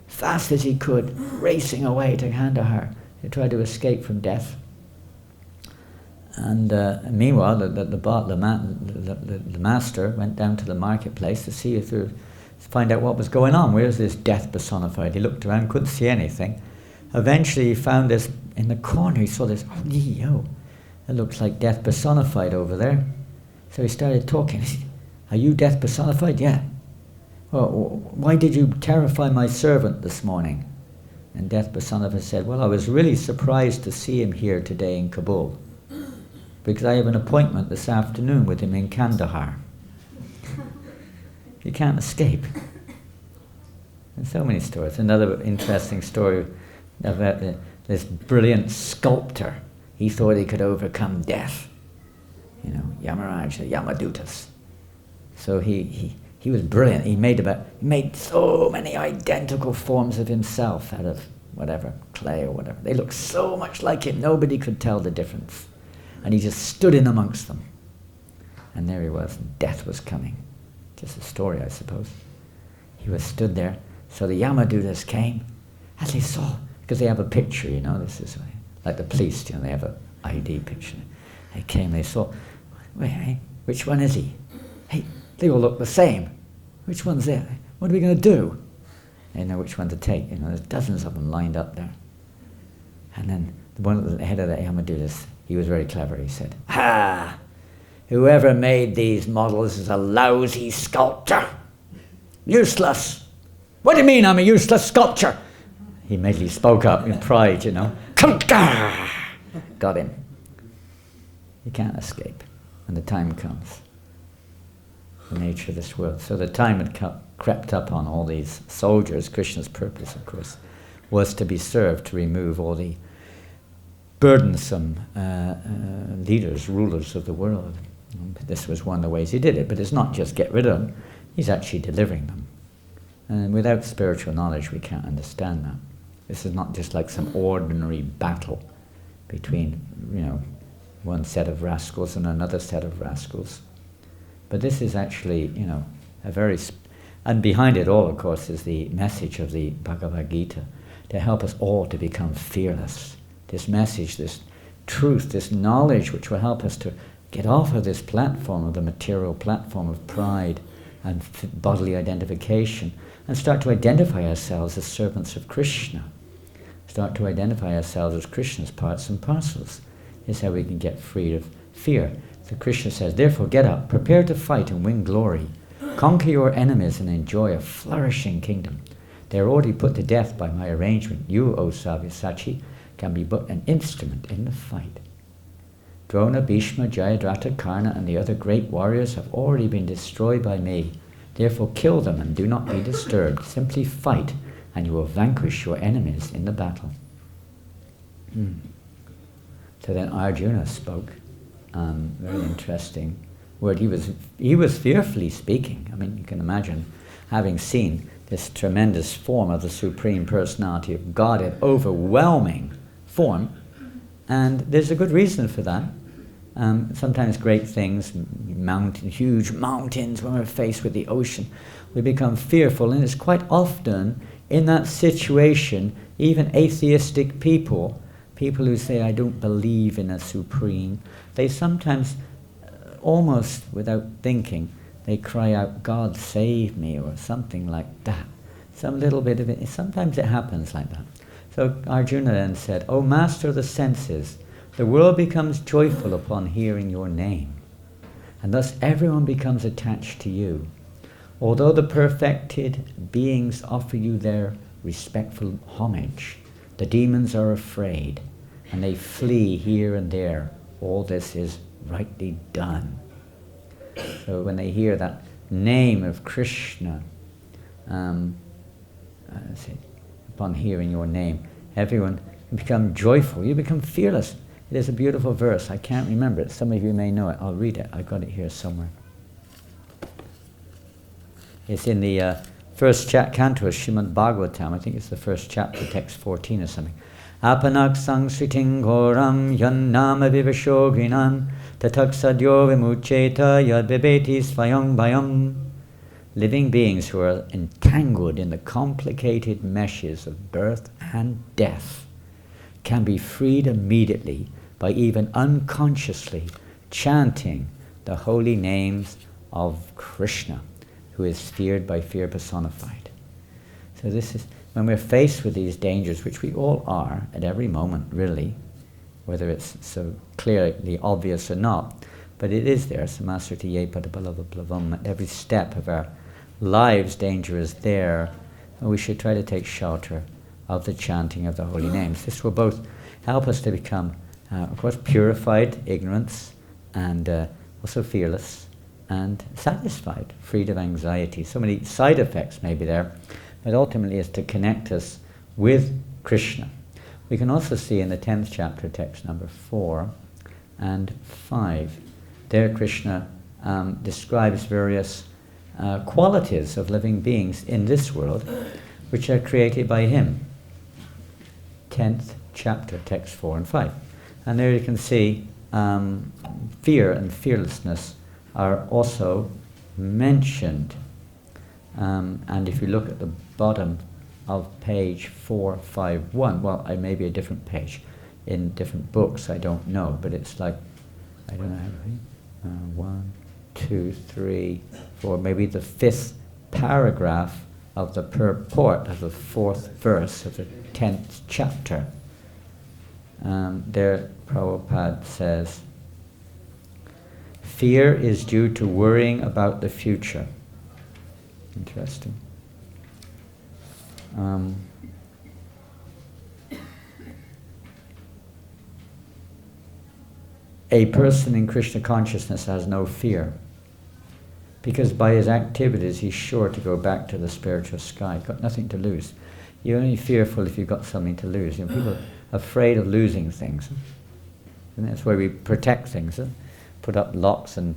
fast as he could, racing away to Kandahar to try to escape from death. And meanwhile, the master went down to the marketplace to find out what was going on. Where's this death personified? He looked around, couldn't see anything. Eventually he found this in the corner. He saw this, it looks like death personified over there. So he started talking. He said, are you death personified? Yeah. Well, why did you terrify my servant this morning? And death personified said, well, I was really surprised to see him here today in Kabul, because I have an appointment this afternoon with him in Kandahar. You can't escape. There's so many stories. Another interesting story about this brilliant sculptor. He thought he could overcome death. You know, Yamaraj, the Yamadutas. So he was brilliant. He made so many identical forms of himself out of whatever, clay or whatever. They looked so much like him, nobody could tell the difference. And he just stood in amongst them. And there he was, and death was coming. Just a story, I suppose. He was stood there. So the Yamadutas came, and they saw, because they have a picture, you know, this is like the police, you know, they have an ID picture. They came, they saw, wait, hey, which one is he? Hey, they all look the same. Which one's there? What are we going to do? They know which one to take. You know, there's dozens of them lined up there. And then the head of the Yamadutas, he was very clever. He said, "Ha! Whoever made these models is a lousy sculptor. Useless. What do you mean I'm a useless sculptor?" He immediately spoke up in pride, you know. Got him. You can't escape when the time comes. The nature of this world. So the time had crept up on all these soldiers. Krishna's purpose, of course, was to be served to remove all the burdensome leaders, rulers of the world. This was one of the ways he did it, but it's not just get rid of them, he's actually delivering them. And without spiritual knowledge, we can't understand that. This is not just like some ordinary battle between, one set of rascals and another set of rascals. But this is actually, and behind it all, of course, is the message of the Bhagavad Gita, to help us all to become fearless. This message, this truth, this knowledge, which will help us to get off of this platform, of the material platform of pride and bodily identification, and start to identify ourselves as servants of Krishna. Start to identify ourselves as Krishna's parts and parcels. This is how we can get free of fear. So Krishna says, therefore get up, prepare to fight and win glory. Conquer your enemies and enjoy a flourishing kingdom. They are already put to death by my arrangement. You, O Sabyasachi, can be but an instrument in the fight. Drona, Bhishma, Jayadratha, Karna, and the other great warriors have already been destroyed by me. Therefore kill them and do not be disturbed. Simply fight, and you will vanquish your enemies in the battle. So then Arjuna spoke. Very interesting word. He was fearfully speaking. I mean, you can imagine having seen this tremendous form of the Supreme Personality of God in overwhelming form. And there's a good reason for that. Sometimes great things, huge mountains, when we're faced with the ocean, we become fearful. And it's quite often in that situation, even atheistic people who say, I don't believe in a Supreme, they sometimes, almost without thinking, they cry out, God save me, or something like that. Some little bit of it, sometimes it happens like that. So Arjuna then said, O master of the senses, the world becomes joyful upon hearing your name, and thus everyone becomes attached to you. Although the perfected beings offer you their respectful homage, the demons are afraid, and they flee here and there. All this is rightly done. So when they hear that name of Krishna, upon hearing your name, everyone become joyful. You become fearless. It is a beautiful verse. I can't remember it. Some of you may know it. I'll read it. I got it here somewhere. It's in the first canto of Srimad Bhagavatam. I think it's the first chapter, text 14 or something. Apanak sangsriting goram yannama vivashoginan tatak sadyo vimucheta yad bibeti svayam bhayam. Living beings who are entangled in the complicated meshes of birth and death can be freed immediately by even unconsciously chanting the holy names of Krishna, who is feared by fear personified. So this is, when we're faced with these dangers, which we all are at every moment, really, whether it's so clearly obvious or not, but it is there, samasriti ye padapalavaplavam, at every step of our lives danger is there, and we should try to take shelter of the chanting of the holy names. This will both help us to become, of course, purified ignorance, and also fearless and satisfied, freed of anxiety. So many side effects may be there, but ultimately is to connect us with Krishna. We can also see in the 10th chapter, text number 4 and 5, there Krishna describes various qualities of living beings in this world, which are created by him. 10th chapter, text 4 and 5. And there you can see fear and fearlessness are also mentioned. And if you look at the bottom of page 451, well, I may be a different page in different books, I don't know, but it's like, I don't know, 1, 2, 3, 4, maybe the 5th paragraph of the purport of the 4th verse of the 10th chapter. There Prabhupada says, fear is due to worrying about the future. Interesting. A person in Krishna consciousness has no fear, because by his activities he's sure to go back to the spiritual sky. Got nothing to lose. You're only fearful if you've got something to lose. People are afraid of losing things. And that's why we protect things. Put up locks and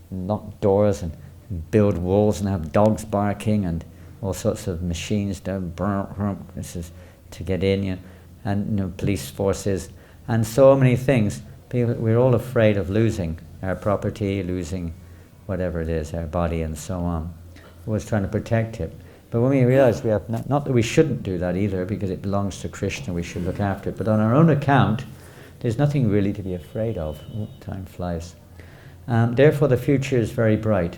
lock doors and build walls and have dogs barking and all sorts of machines down, this is to get in, and police forces, and so many things. We're all afraid of losing our property, losing whatever it is, our body and so on. We're always trying to protect it. But when we realize we have, not that we shouldn't do that either, because it belongs to Krishna, we should look after it, but on our own account, there's nothing really to be afraid of. Oh, time flies. Therefore the future is very bright.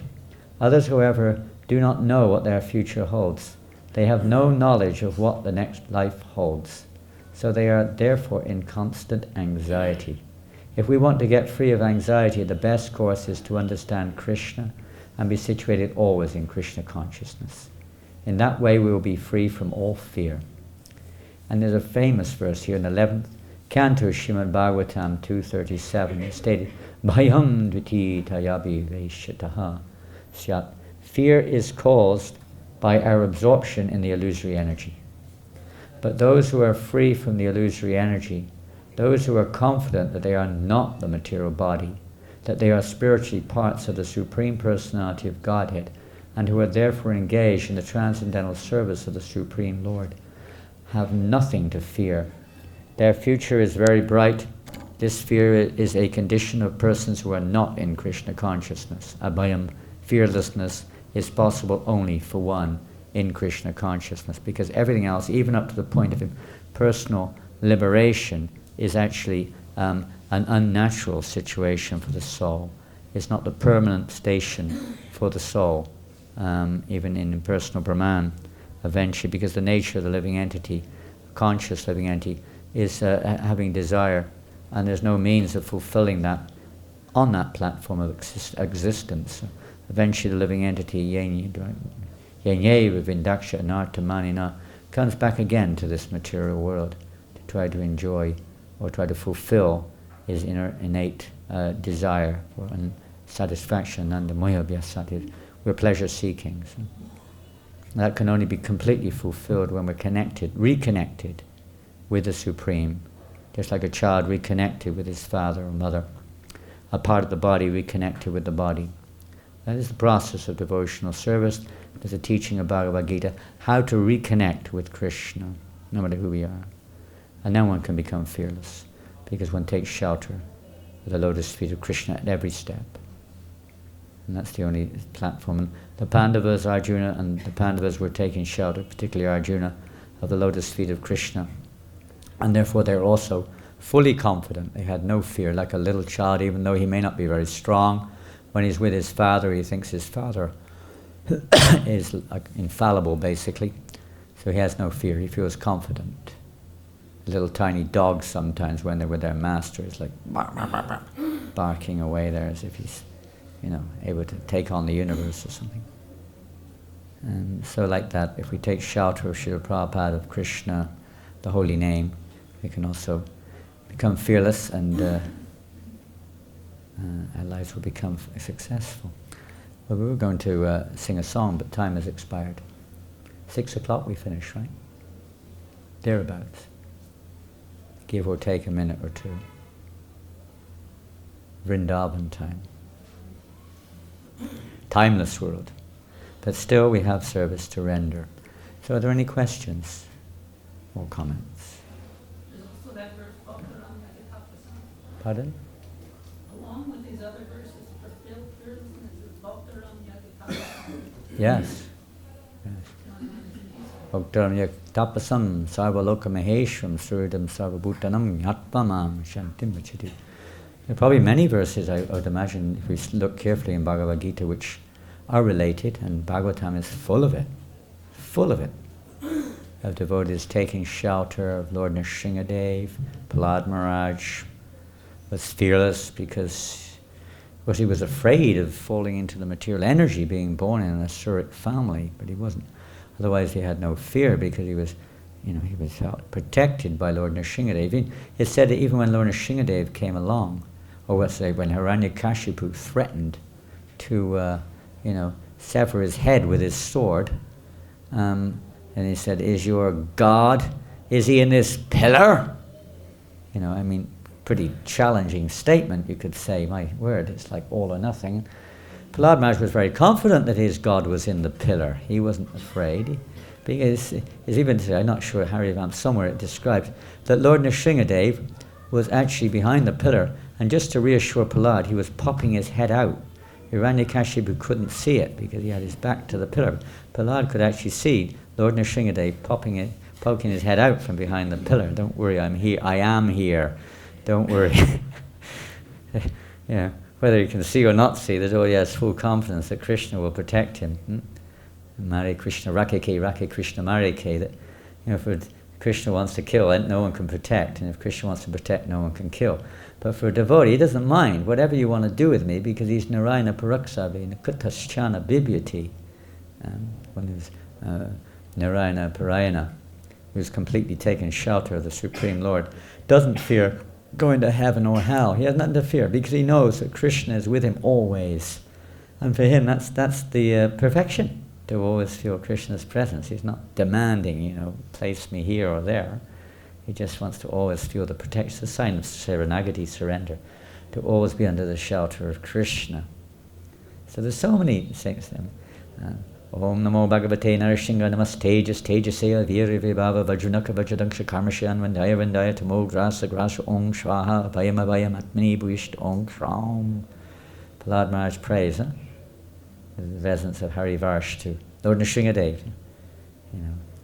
Others, however, do not know what their future holds. They have no knowledge of what the next life holds. So they are therefore in constant anxiety. If we want to get free of anxiety, the best course is to understand Krishna and be situated always in Krishna consciousness. In that way we will be free from all fear. And there's a famous verse here in the 11th canto, Srimad Bhagavatam 2.37. It's stated, Bhayam dviti tayabi veshataha syat. Fear is caused by our absorption in the illusory energy. But those who are free from the illusory energy, those who are confident that they are not the material body, that they are spiritually parts of the Supreme Personality of Godhead, and who are therefore engaged in the transcendental service of the Supreme Lord, have nothing to fear. Their future is very bright. This fear is a condition of persons who are not in Krishna consciousness. Abhayam, fearlessness, is possible only for one in Krishna consciousness, because everything else, even up to the point of personal liberation, is actually an unnatural situation for the soul. It's not the permanent station for the soul, even in impersonal Brahman, eventually, because the nature of the living entity, conscious living entity, is having desire, and there's no means of fulfilling that on that platform of existence. Eventually the living entity, Yenyeva Vindaksha Anartamanina, comes back again to this material world to try to enjoy or try to fulfill his innate desire for satisfaction, Nandamoya Vyasati. We're pleasure seeking. So that can only be completely fulfilled when we're connected, reconnected with the Supreme, just like a child reconnected with his father or mother, a part of the body reconnected with the body. That is the process of devotional service. There's a teaching of Bhagavad Gita, how to reconnect with Krishna, no matter who we are. And then one can become fearless, because one takes shelter with the lotus feet of Krishna at every step. And that's the only platform. And the Pandavas, Arjuna, and the Pandavas were taking shelter, particularly Arjuna, of the lotus feet of Krishna. And therefore they're also fully confident. They had no fear, like a little child, even though he may not be very strong. When he's with his father, he thinks his father is like infallible, basically. So he has no fear, he feels confident. Little tiny dogs sometimes, when they're with their master, is like barking away there as if he's, able to take on the universe or something. And so like that, if we take shelter of Srila Prabhupada, of Krishna, the holy name, we can also become fearless, and our lives will become successful. Well, we were going to sing a song, but time has expired. 6 o'clock we finish, right? Thereabouts. Give or take a minute or two. Vrindavan time. Timeless world. But still we have service to render. So are there any questions or comments? There's also that verse, Bhaktaram. Pardon? Along with these other verses, for fearlessness is Bhaktaram Yagatapas. Yes. Bhaktaram Tapasam Sarvaloka Maheshram Suridam Sarvabhutanam Yatpamam Shantim Vachiti. There are probably many verses, I would imagine, if we look carefully in Bhagavad Gita, which are related, and Bhagavatam is full of it, of devotees taking shelter of Lord Nrsingadev. Prahlad Maharaj was fearless because he was afraid of falling into the material energy, being born in an Asuric family, but he wasn't. Otherwise he had no fear, because he was protected by Lord Nrsingadev. It's said that even when Lord Nrsingadev came along, or let's say when Hiranyakashipu threatened to sever his head with his sword, and he said, "Is your God, is he in this pillar?" Pretty challenging statement, you could say. My word, it's like all or nothing. Prahlad Maharaj was very confident that his God was in the pillar. He wasn't afraid. Because it's even today, I'm not sure, Harivam, somewhere it describes that Lord Nrsingadev was actually behind the pillar, and just to reassure Prahlad, he was popping his head out. Hiranyakashipu couldn't see it because he had his back to the pillar. Prahlad could actually see Lord Nrsingadev poking his head out from behind the pillar. Don't worry, I'm here. I am here. Don't worry. Yeah, whether he can see or not see, that he has full confidence that Krishna will protect him. Mare Krishna Rakeke, Rake Krishna Mareke, that if Krishna wants to kill, then no one can protect, and if Krishna wants to protect, no one can kill. But for a devotee, he doesn't mind whatever you want to do with me, because he's Narayana Paraksavi, Nakutaschana Bibhyati. When he's Narayana Parayana, who's completely taken shelter of the Supreme Lord, doesn't fear going to heaven or hell. He has nothing to fear, because he knows that Krishna is with him always. And for him, that's the perfection, to always feel Krishna's presence. He's not demanding, place me here or there. He just wants to always feel the protection. It's a sign of Saranagati, surrender, to always be under the shelter of Krishna. So there's so many things. Om Namo Bhagavate Narashinga Namaste Tejasaya Vira Vibhava Vajranaka Vajradanksha Karmashan Vandaya Vandaya Tamo Grasa Grasa Om Swaha Abhayam Abhayam Atmani Bhuishta Om Shram. Prahlad Maharaj prays, the resonance of Hari Varsh to Lord Nrsingadev,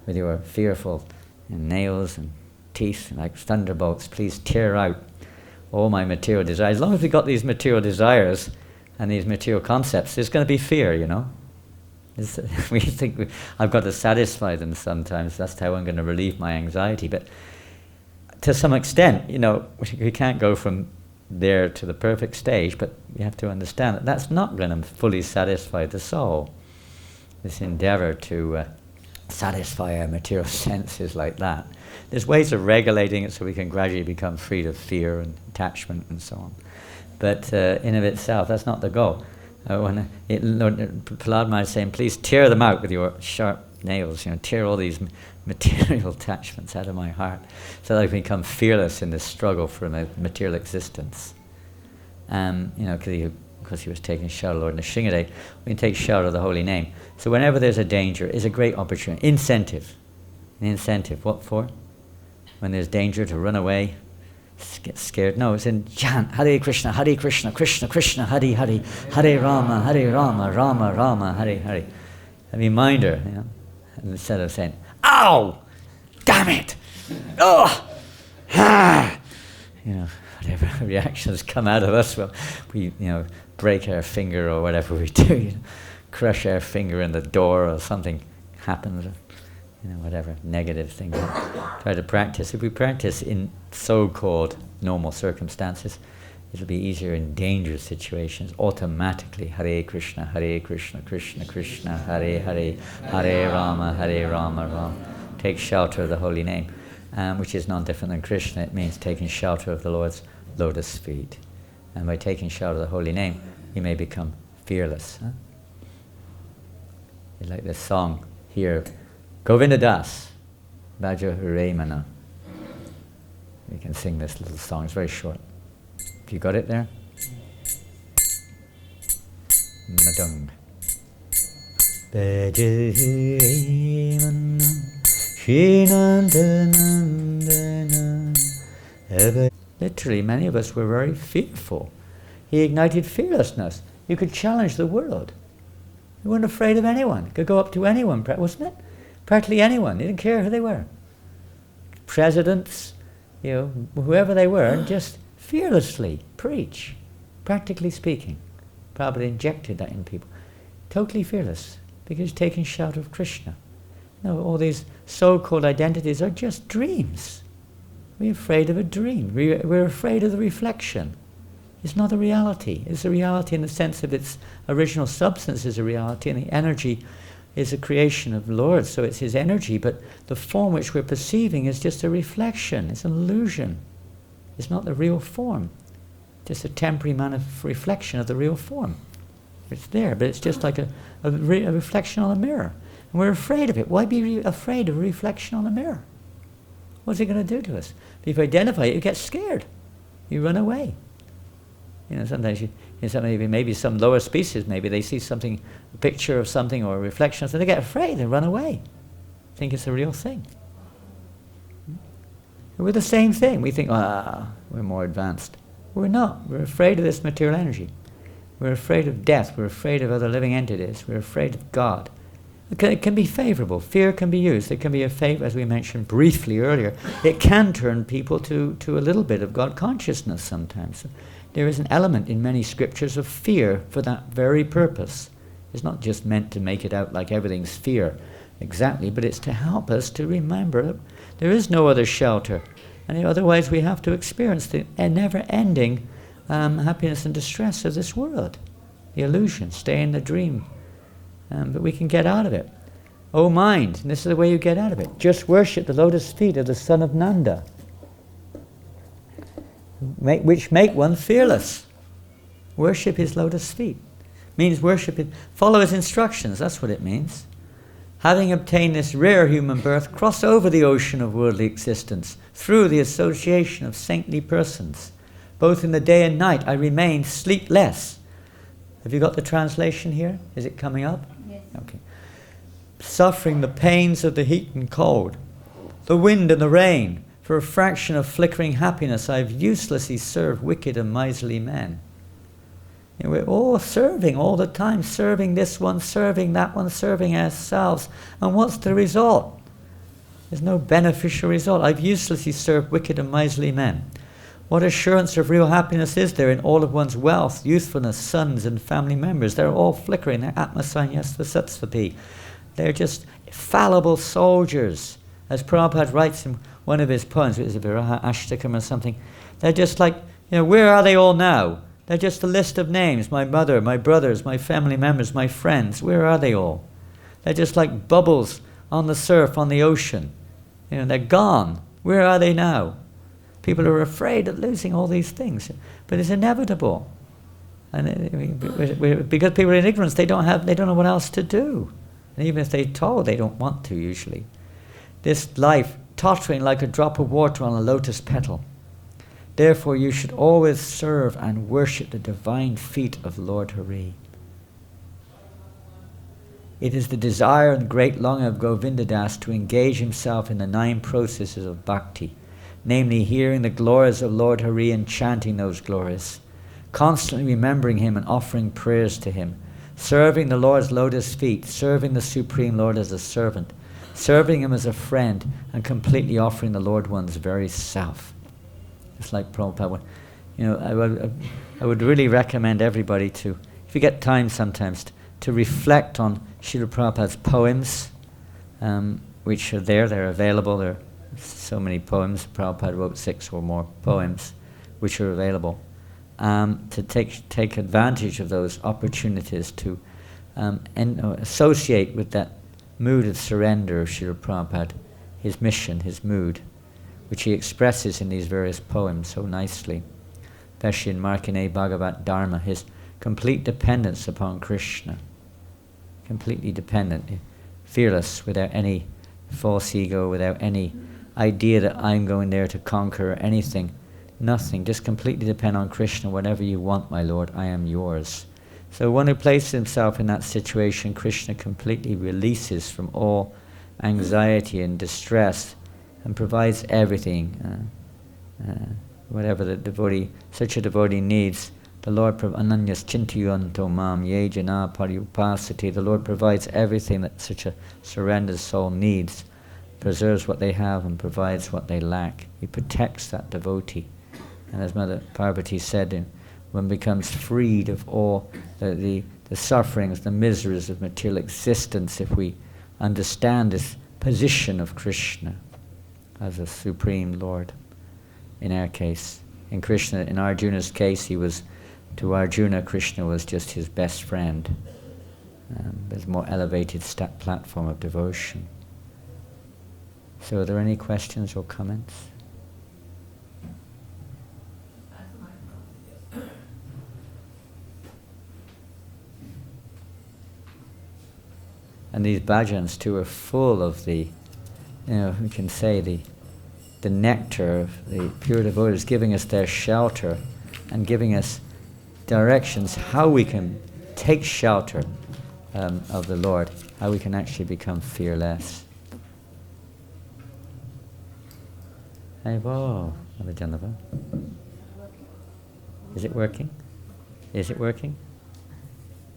with your fearful nails and teeth like thunderbolts, please tear out all my material desires. As long as we've got these material desires and these material concepts, there's going to be fear, We think I've got to satisfy them sometimes. That's how I'm going to relieve my anxiety. But to some extent, we can't go from there to the perfect stage, but you have to understand that that's not going to fully satisfy the soul. This endeavor to satisfy our material senses like that. There's ways of regulating it so we can gradually become freed of fear and attachment and so on. But in of itself, that's not the goal. Lord Prahlad Maharaj is saying, please tear them out with your sharp nails, tear all these material attachments out of my heart, so that I can become fearless in this struggle for a material existence. Because he was taking shelter of Lord Nrsingadev, we can take shelter of the holy name. So whenever there's a danger, it's a great opportunity. Incentive. An incentive. What for? When there's danger, to run away, get scared. No, it's in chant. Hare Krishna, Krishna Krishna, Hare Hare, Hare Rama, Rama Rama, Hare Hare. A reminder, instead of saying, ow, damn it, oh, ah, whatever reactions come out of us, well, we, break our finger or whatever we do, crush our finger in the door or something happens, whatever negative thing. Try to practice. If we practice in so-called normal circumstances, it'll be easier in dangerous situations. Automatically, Hare Krishna, Krishna Krishna, Hare Hare, Hare Rama, Rama. Take shelter of the holy name, which is non different than Krishna. It means taking shelter of the Lord's lotus feet. And by taking shelter of the holy name, you may become fearless. You like this song here, Govinda Das, Bhaja Hare Mana. We can sing this little song, it's very short. Have you got it there? Madung. Bhaja Hare Mana, Shri Nanda Nandana. Literally, many of us were very fearful. He ignited fearlessness. You could challenge the world. You weren't afraid of anyone. You could go up to anyone, wasn't it? Practically anyone. You didn't care who they were. Presidents, whoever they were, and just fearlessly preach, practically speaking. Prabhupada injected that in people. Totally fearless, because taking shelter of Krishna. All these so-called identities are just dreams. We're afraid of a dream. We're afraid of the reflection. It's not a reality. It's a reality in the sense of its original substance is a reality, and the energy is a creation of the Lord, so it's his energy, but the form which we're perceiving is just a reflection. It's an illusion. It's not the real form. Just a temporary reflection of the real form. It's there, but it's just like a reflection on a mirror. And we're afraid of it. Why be afraid of a reflection on a mirror? What's it going to do to us? If you identify it, you get scared. You run away. Sometimes maybe some lower species, maybe they see something, a picture of something or a reflection, so they get afraid and run away, think it's a real thing. We're the same thing. We think, we're more advanced. We're not. We're afraid of this material energy. We're afraid of death. We're afraid of other living entities. We're afraid of God. It can be favorable. Fear can be used. It can be a favor, as we mentioned briefly earlier. It can turn people to a little bit of God consciousness sometimes. There is an element in many scriptures of fear for that very purpose. It's not just meant to make it out like everything's fear exactly, but it's to help us to remember that there is no other shelter. And otherwise we have to experience the never-ending happiness and distress of this world. The illusion, stay in the dream. But we can get out of it. Oh mind, and this is the way you get out of it. Just worship the lotus feet of the son of Nanda, which make one fearless. Worship his lotus feet. Means worship it, follow his instructions, that's what it means. Having obtained this rare human birth, cross over the ocean of worldly existence through the association of saintly persons. Both in the day and night I remain sleepless. Have you got the translation here? Is it coming up? Yes. Okay. Suffering the pains of the heat and cold, the wind and the rain. For a fraction of flickering happiness I've uselessly served wicked and miserly men. We're all serving all the time, serving this one, serving that one, serving ourselves. And what's the result? There's no beneficial result. I've uselessly served wicked and miserly men. What assurance of real happiness is there in all of one's wealth, youthfulness, sons and family members? They're all flickering. They're atmasanyasvasatsvapi. They're just fallible soldiers. As Prabhupada writes in one of his poems, it is a Viraha Ashtakam or something, they're just like, where are they all now? They're just a list of names. My mother, my brothers, my family members, my friends. Where are they all? They're just like bubbles on the surf, on the ocean. They're gone. Where are they now? People are afraid of losing all these things. But it's inevitable. And because people are in ignorance, they don't know what else to do. And even if they're told, they don't want to usually. This life tottering like a drop of water on a lotus petal. Therefore you should always serve and worship the divine feet of Lord Hari. It is the desire and great longing of Govindadas to engage himself in the 9 processes of bhakti, namely hearing the glories of Lord Hari and chanting those glories, constantly remembering him and offering prayers to him, serving the Lord's lotus feet, serving the Supreme Lord as a servant, serving him as a friend, and completely offering the Lord one's very self. It's like Prabhupada. I would really recommend everybody to, if you get time sometimes, to reflect on Srila Prabhupada's poems, which are there. They're available. There are so many poems. Prabhupada wrote 6 or more poems, which are available. To take advantage of those opportunities to associate with that mood of surrender of Srila Prabhupada, his mission, his mood, which he expresses in these various poems so nicely. Peshin Markine Bhagavat Dharma, his complete dependence upon Krishna. Completely dependent, fearless, without any false ego, without any idea that I'm going there to conquer anything. Nothing, just completely depend on Krishna. Whatever you want, my Lord, I am yours. So one who places himself in that situation, Krishna completely releases from all anxiety and distress, and provides everything, whatever the devotee, such a devotee needs. The Lord ananyas chintayanto mam ye jana pariyupasati. The Lord provides everything that such a surrendered soul needs, preserves what they have and provides what they lack. He protects that devotee. And as Mother Parvati said, one becomes freed of all the sufferings, the miseries of material existence if we understand this position of Krishna as a Supreme Lord. In our case, in Arjuna's case, to Arjuna, Krishna was just his best friend. There's a more elevated platform of devotion. So are there any questions or comments? And these bhajans too are full of the, we can say the nectar of the pure devotees, giving us their shelter and giving us directions how we can take shelter of the Lord, how we can actually become fearless. Hey, whoa, is it working? Is it working?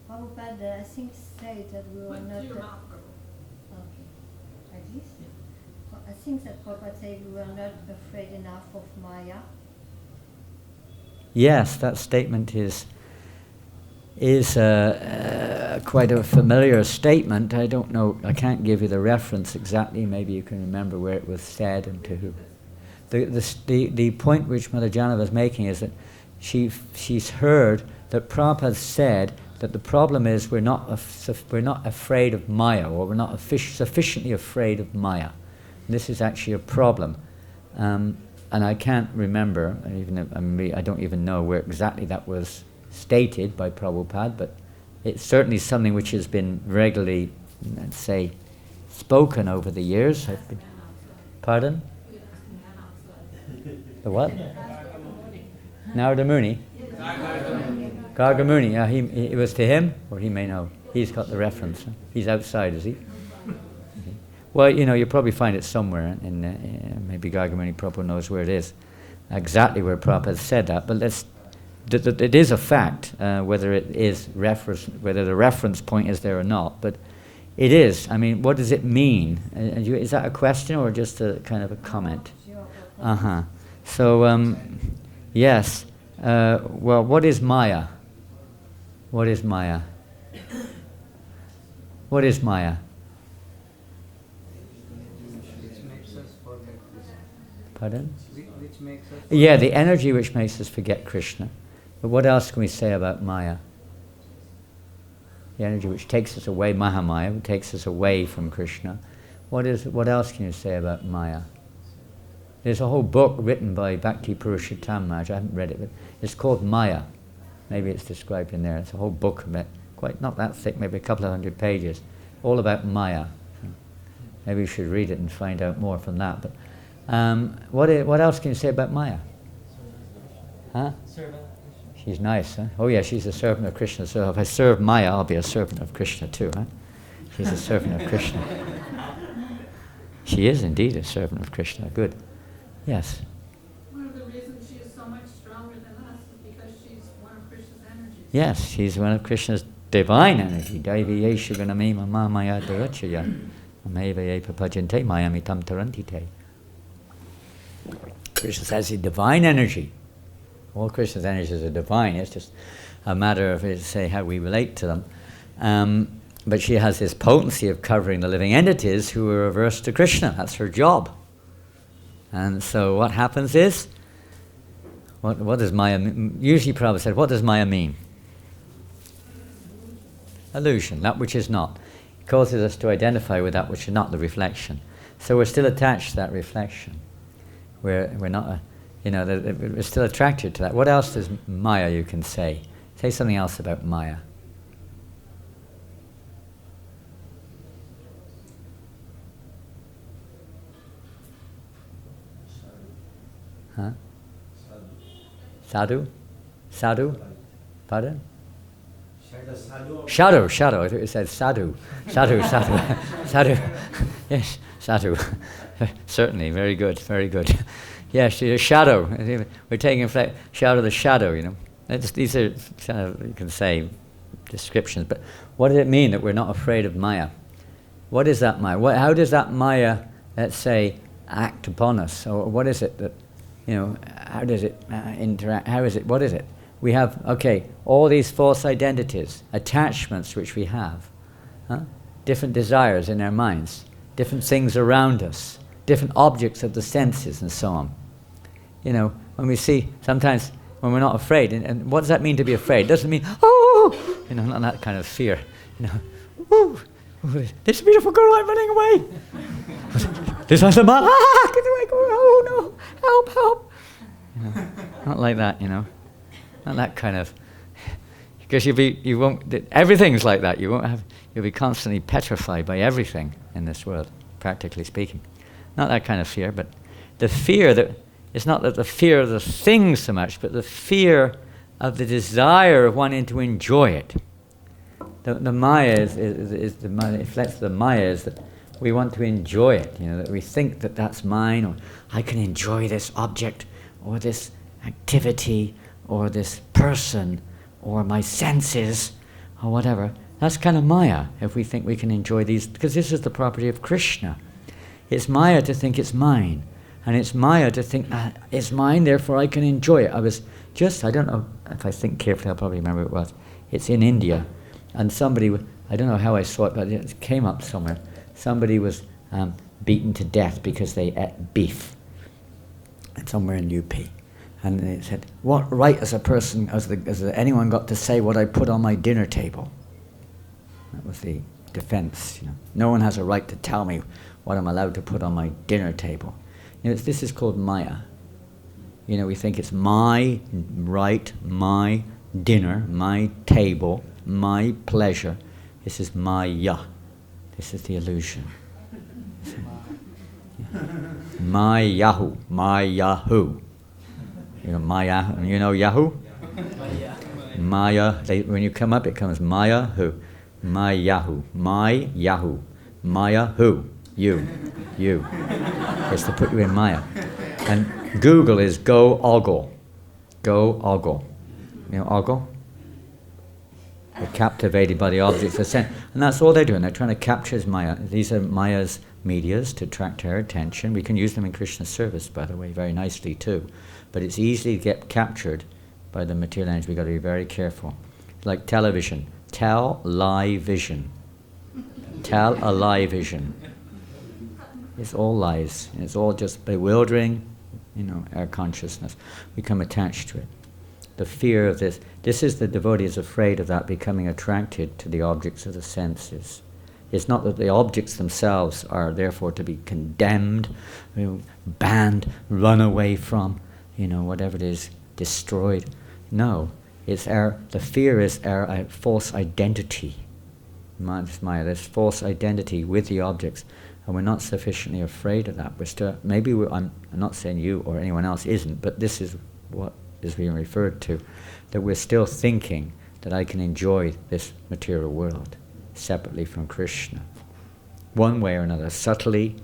Prabhupada, I think say that we were not. Okay, like this. I think that Prabhupada said we were not afraid enough of Maya. Yes, that statement is quite a familiar statement. I don't know, I can't give you the reference exactly. Maybe you can remember where it was said and to who. The point which Mother Janava is making is that she's heard that Prabhupada said that the problem is we're not afraid of Maya, or we're not sufficiently afraid of Maya. This is actually a problem. And I can't remember, I don't even know where exactly that was stated by Prabhupada, but it's certainly something which has been regularly, let's say, spoken over the years. Pardon? The what? Narada Muni? Garga Muni, yeah, it was to him, or he may know. He's got the reference. Huh? He's outside, is he? Well, you probably find it somewhere, maybe Garga Muni Prabhupada knows where it is, exactly where Prabhupada said that, but it is a fact, whether it is whether the reference point is there or not, but it is. I mean, what does it mean? Is that a question or just a kind of a comment? Uh-huh. So, yes. Well, what is Maya? What is Maya? What is Maya? Pardon? Which makes us yeah, the energy which makes us forget Krishna. But what else can we say about Maya? The energy which takes us away, Mahamaya, which takes us away from Krishna. What else can you say about Maya? There's a whole book written by Bhakti Purushottam Maharaj. I haven't read it, but it's called Maya. Maybe it's described in there. It's a whole book of it, quite not that thick, maybe a couple of 100 pages, all about Maya. Maybe you should read it and find out more from that. But what else can you say about Maya? Huh? She's nice, huh? Oh yeah, she's a servant of Krishna. So if I serve Maya, I'll be a servant of Krishna too, huh? She's a servant of Krishna. She is indeed a servant of Krishna. Good. Yes. One of the reasons she is so much stronger than us is because she's one of Krishna's energies. Yes, she's one of Krishna's divine energy. Daivi yeshu ganamema ma maya darachaya. Ameva ye papajante mayamitam tarantite. Krishna says he's divine energy. All Krishna's energies are divine. It's just a matter of, say, how we relate to them. But she has this potency of covering the living entities who are averse to Krishna. That's her job. And so what happens is, what does Maya mean? Usually Prabhupada said, what does Maya mean? Illusion, that which is not. It causes us to identify with that which is not, the reflection. So we're still attached to that reflection. We're not, we're still attracted to that. What else does Maya you can say? Say something else about Maya. Huh? Sadhu? Sadhu? Pardon? Shadow. I thought you said sadhu. Sadhu. Sadhu. Yes, sadhu. Certainly, very good. Yes, she's a shadow. We're taking a shadow of the shadow, These are, you can say, descriptions. But what does it mean that we're not afraid of Maya? What is that Maya? How does that Maya, let's say, act upon us? Or what is it that, how does it interact? What is it? We have, all these false identities, attachments which we have, different desires in our minds, different things around us, different objects of the senses and so on. When we see, sometimes when we're not afraid, and what does that mean to be afraid? It doesn't mean, not that kind of fear. This beautiful girl, I'm running away. This one's a man, get away, oh no, help. Not like that, Not that kind of, because everything's like that. You'll be constantly petrified by everything in this world, practically speaking. Not that kind of fear, but the fear that, it's not that the fear of the thing so much, but the fear of the desire of wanting to enjoy it. The Maya reflects the Maya is that we want to enjoy it, that we think that that's mine, or I can enjoy this object, or this activity, or this person, or my senses, or whatever. That's kind of Maya, if we think we can enjoy these, because this is the property of Krishna. It's Maya to think it's mine, and it's Maya to think it's mine, therefore I can enjoy it. I don't know, if I think carefully I'll probably remember what it was. It's in India, and somebody, I don't know how I saw it, but it came up somewhere. Somebody was beaten to death because they ate beef, somewhere in UP. And they said, what right has a person, has anyone got to say what I put on my dinner table? That was the defense. No one has a right to tell me what I'm allowed to put on my dinner table. This is called Maya. We think it's my right, my dinner, my table, my pleasure. This is Maya. This is the illusion. My Yahoo, my Yahoo. Maya, Yahoo? Maya, when you come up it comes Maya who. My Yahoo, my Yahoo, Maya who, you. It's to put you in Maya. And Google is go ogle. Go ogle. Ogle? They're captivated by the objects of sense. And that's all they're doing. They're trying to capture Maya. These are Maya's medias to attract our attention. We can use them in Krishna's service, by the way, very nicely too. But it's easy to get captured by the material energy. We've got to be very careful. It's like television. Tell lie vision. Tell a lie vision. It's all lies. It's all just bewildering, our consciousness. We become attached to it. The fear of this. This is the devotee is afraid of that becoming attracted to the objects of the senses. It's not that the objects themselves are therefore to be condemned, banned, run away from, whatever it is, destroyed. No, the fear is our false identity. Maya, this false identity with the objects, and we're not sufficiently afraid of that. I'm not saying you or anyone else isn't, but this is what is being referred to, that we're still thinking that I can enjoy this material world separately from Krishna. One way or another, subtly,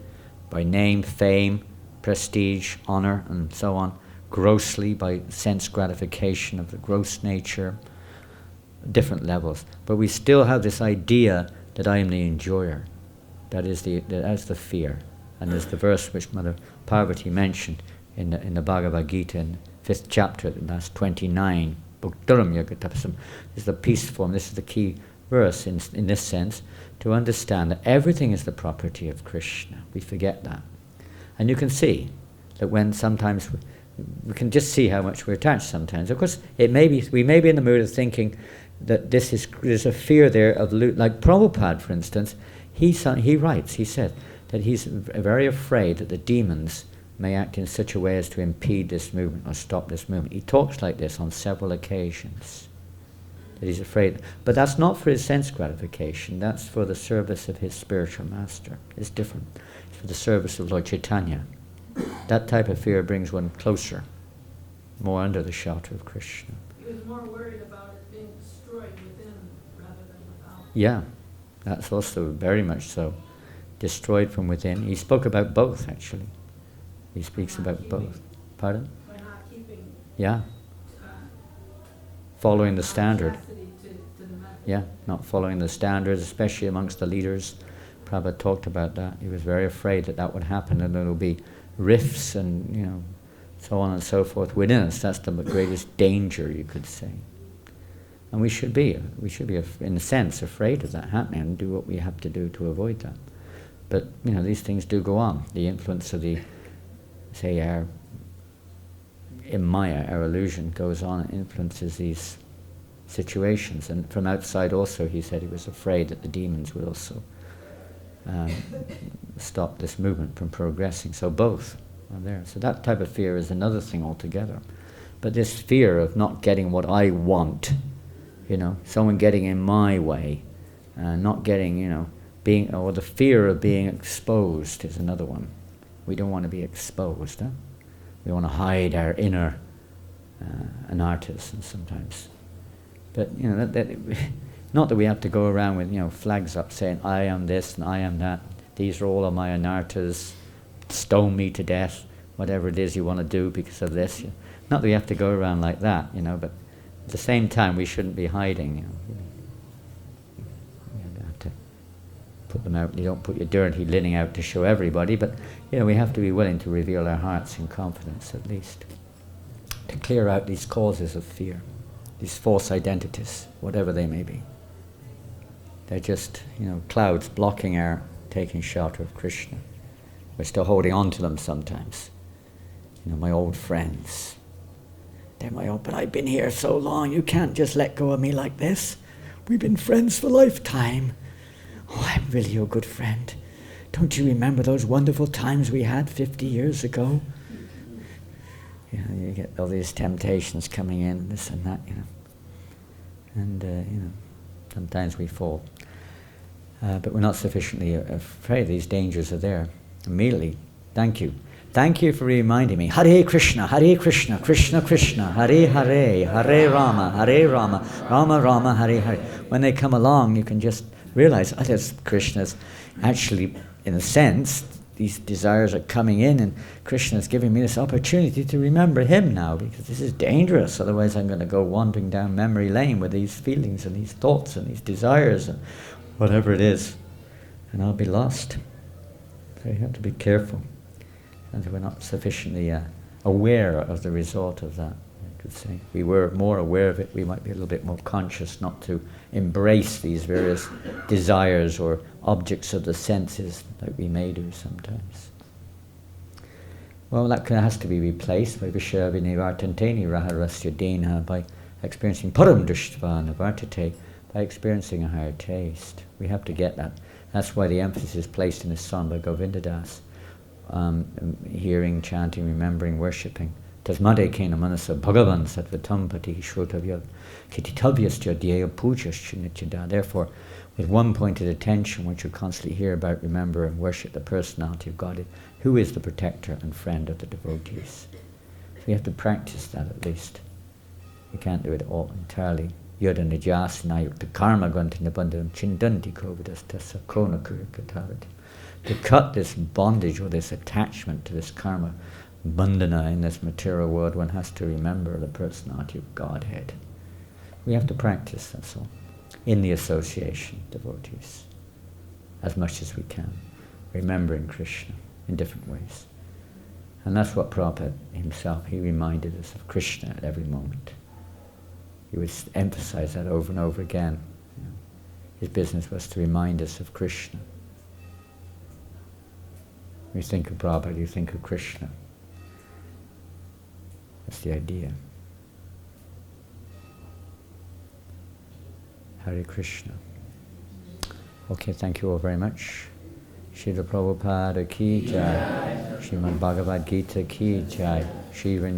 by name, fame, prestige, honor, and so on, grossly, by sense gratification of the gross nature, different levels. But we still have this idea that I am the enjoyer. That's the fear. And there's the verse which Mother Parvati mentioned in the Bhagavad Gita in the 5th chapter, that's 29. Bhuktaram yagatapasam. This is the peace form. This is the key verse in this sense, to understand that everything is the property of Krishna. We forget that. And you can see that when sometimes we can just see how much we're attached sometimes. Of course, we may be in the mood of thinking that there's a fear there of, like Prabhupada, for instance, he said that he's very afraid that the demons may act in such a way as to impede this movement or stop this movement. He talks like this on several occasions, that he's afraid. But that's not for his sense gratification, that's for the service of his spiritual master. It's different. It's for the service of Lord Chaitanya. That type of fear brings one closer, more under the shelter of Krishna. He was more worried about it being destroyed within rather than without. Yeah, that's also very much so. Destroyed from within. He spoke about both, actually. He speaks about both. Pardon? By not keeping. Yeah. Following the standard. To the method. Yeah, not following the standards, especially amongst the leaders. Prabhupada talked about that. He was very afraid that would happen, and there will be rifts and so on and so forth within us. That's the greatest danger, you could say. And we should be in a sense afraid of that happening and do what we have to do to avoid that. But these things do go on. The influence of our Maya, our illusion, goes on and influences these situations. And from outside also, he said he was afraid that the demons would also stop this movement from progressing. So both are there. So that type of fear is another thing altogether. But this fear of not getting what I want, someone getting in my way, not getting, or the fear of being exposed is another one. We don't want to be exposed. We want to hide our inner, anarthas and sometimes. But, not that we have to go around with, flags up saying, I am this and I am that. These are all of my anarthas. Stone me to death, whatever it is you want to do because of this. Not that we have to go around like that, but at the same time we shouldn't be hiding. You have to put them out. You don't put your dirty linen out to show everybody, but we have to be willing to reveal our hearts in confidence at least. To clear out these causes of fear, these false identities, whatever they may be. They're just, clouds blocking our taking shelter of Krishna. We're still holding on to them sometimes. My old friends. They're my old, but I've been here so long, you can't just let go of me like this. We've been friends for a lifetime. Oh, I'm really your good friend. Don't you remember those wonderful times we had 50 years ago? You get all these temptations coming in, this and that, And, sometimes we fall. But we're not sufficiently afraid. These dangers are there. Immediately, thank you. Thank you for reminding me. Hare Krishna, Krishna Krishna, Hare Hare, Hare Rama, Rama Rama, Hare Hare. When they come along, you can just realize, that's Krishna's. Actually, in a sense, these desires are coming in, and Krishna is giving me this opportunity to remember him now, because this is dangerous. Otherwise, I'm going to go wandering down memory lane with these feelings and these thoughts and these desires and whatever it is, and I'll be lost. So you have to be careful. And we're not sufficiently aware of the result of that, I could say. If we were more aware of it, we might be a little bit more conscious not to embrace these various desires or objects of the senses like we may do sometimes. Well, that has to be replaced by Vishavya Nivartanteni Raharasya Dena, by experiencing Param Drishtva Nivartate, by experiencing a higher taste. We have to get that. That's why the emphasis is placed in this song by Govindadas. Hearing, chanting, remembering, worshipping. Tasmade kena manasa bhagavan sattvatam pati shrotavya kititavyasya dhyaya pujaschya nityada. Therefore, with one pointed attention, one should constantly hear about, remember, and worship the personality of God, who is the protector and friend of the devotees. So we have to practice that at least. We can't do it all entirely. Yada nijasana yukta karma granti nabandham chindanti kovidas tasa kona kurikatavati. To cut this bondage or this attachment to this karma bandhana in this material world, one has to remember the personality of Godhead. We have to practice, that's all, in the association of devotees, as much as we can, remembering Krishna in different ways. And that's what Prabhupada himself, he reminded us of Krishna at every moment. He would emphasize that over and over again. His business was to remind us of Krishna. When you think of Prabhupada, you think of Krishna. That's the idea. Hare Krishna. Okay, thank you all very much. Srila Prabhupada ki jai. Srimad Bhagavad Gita ki jai. Shri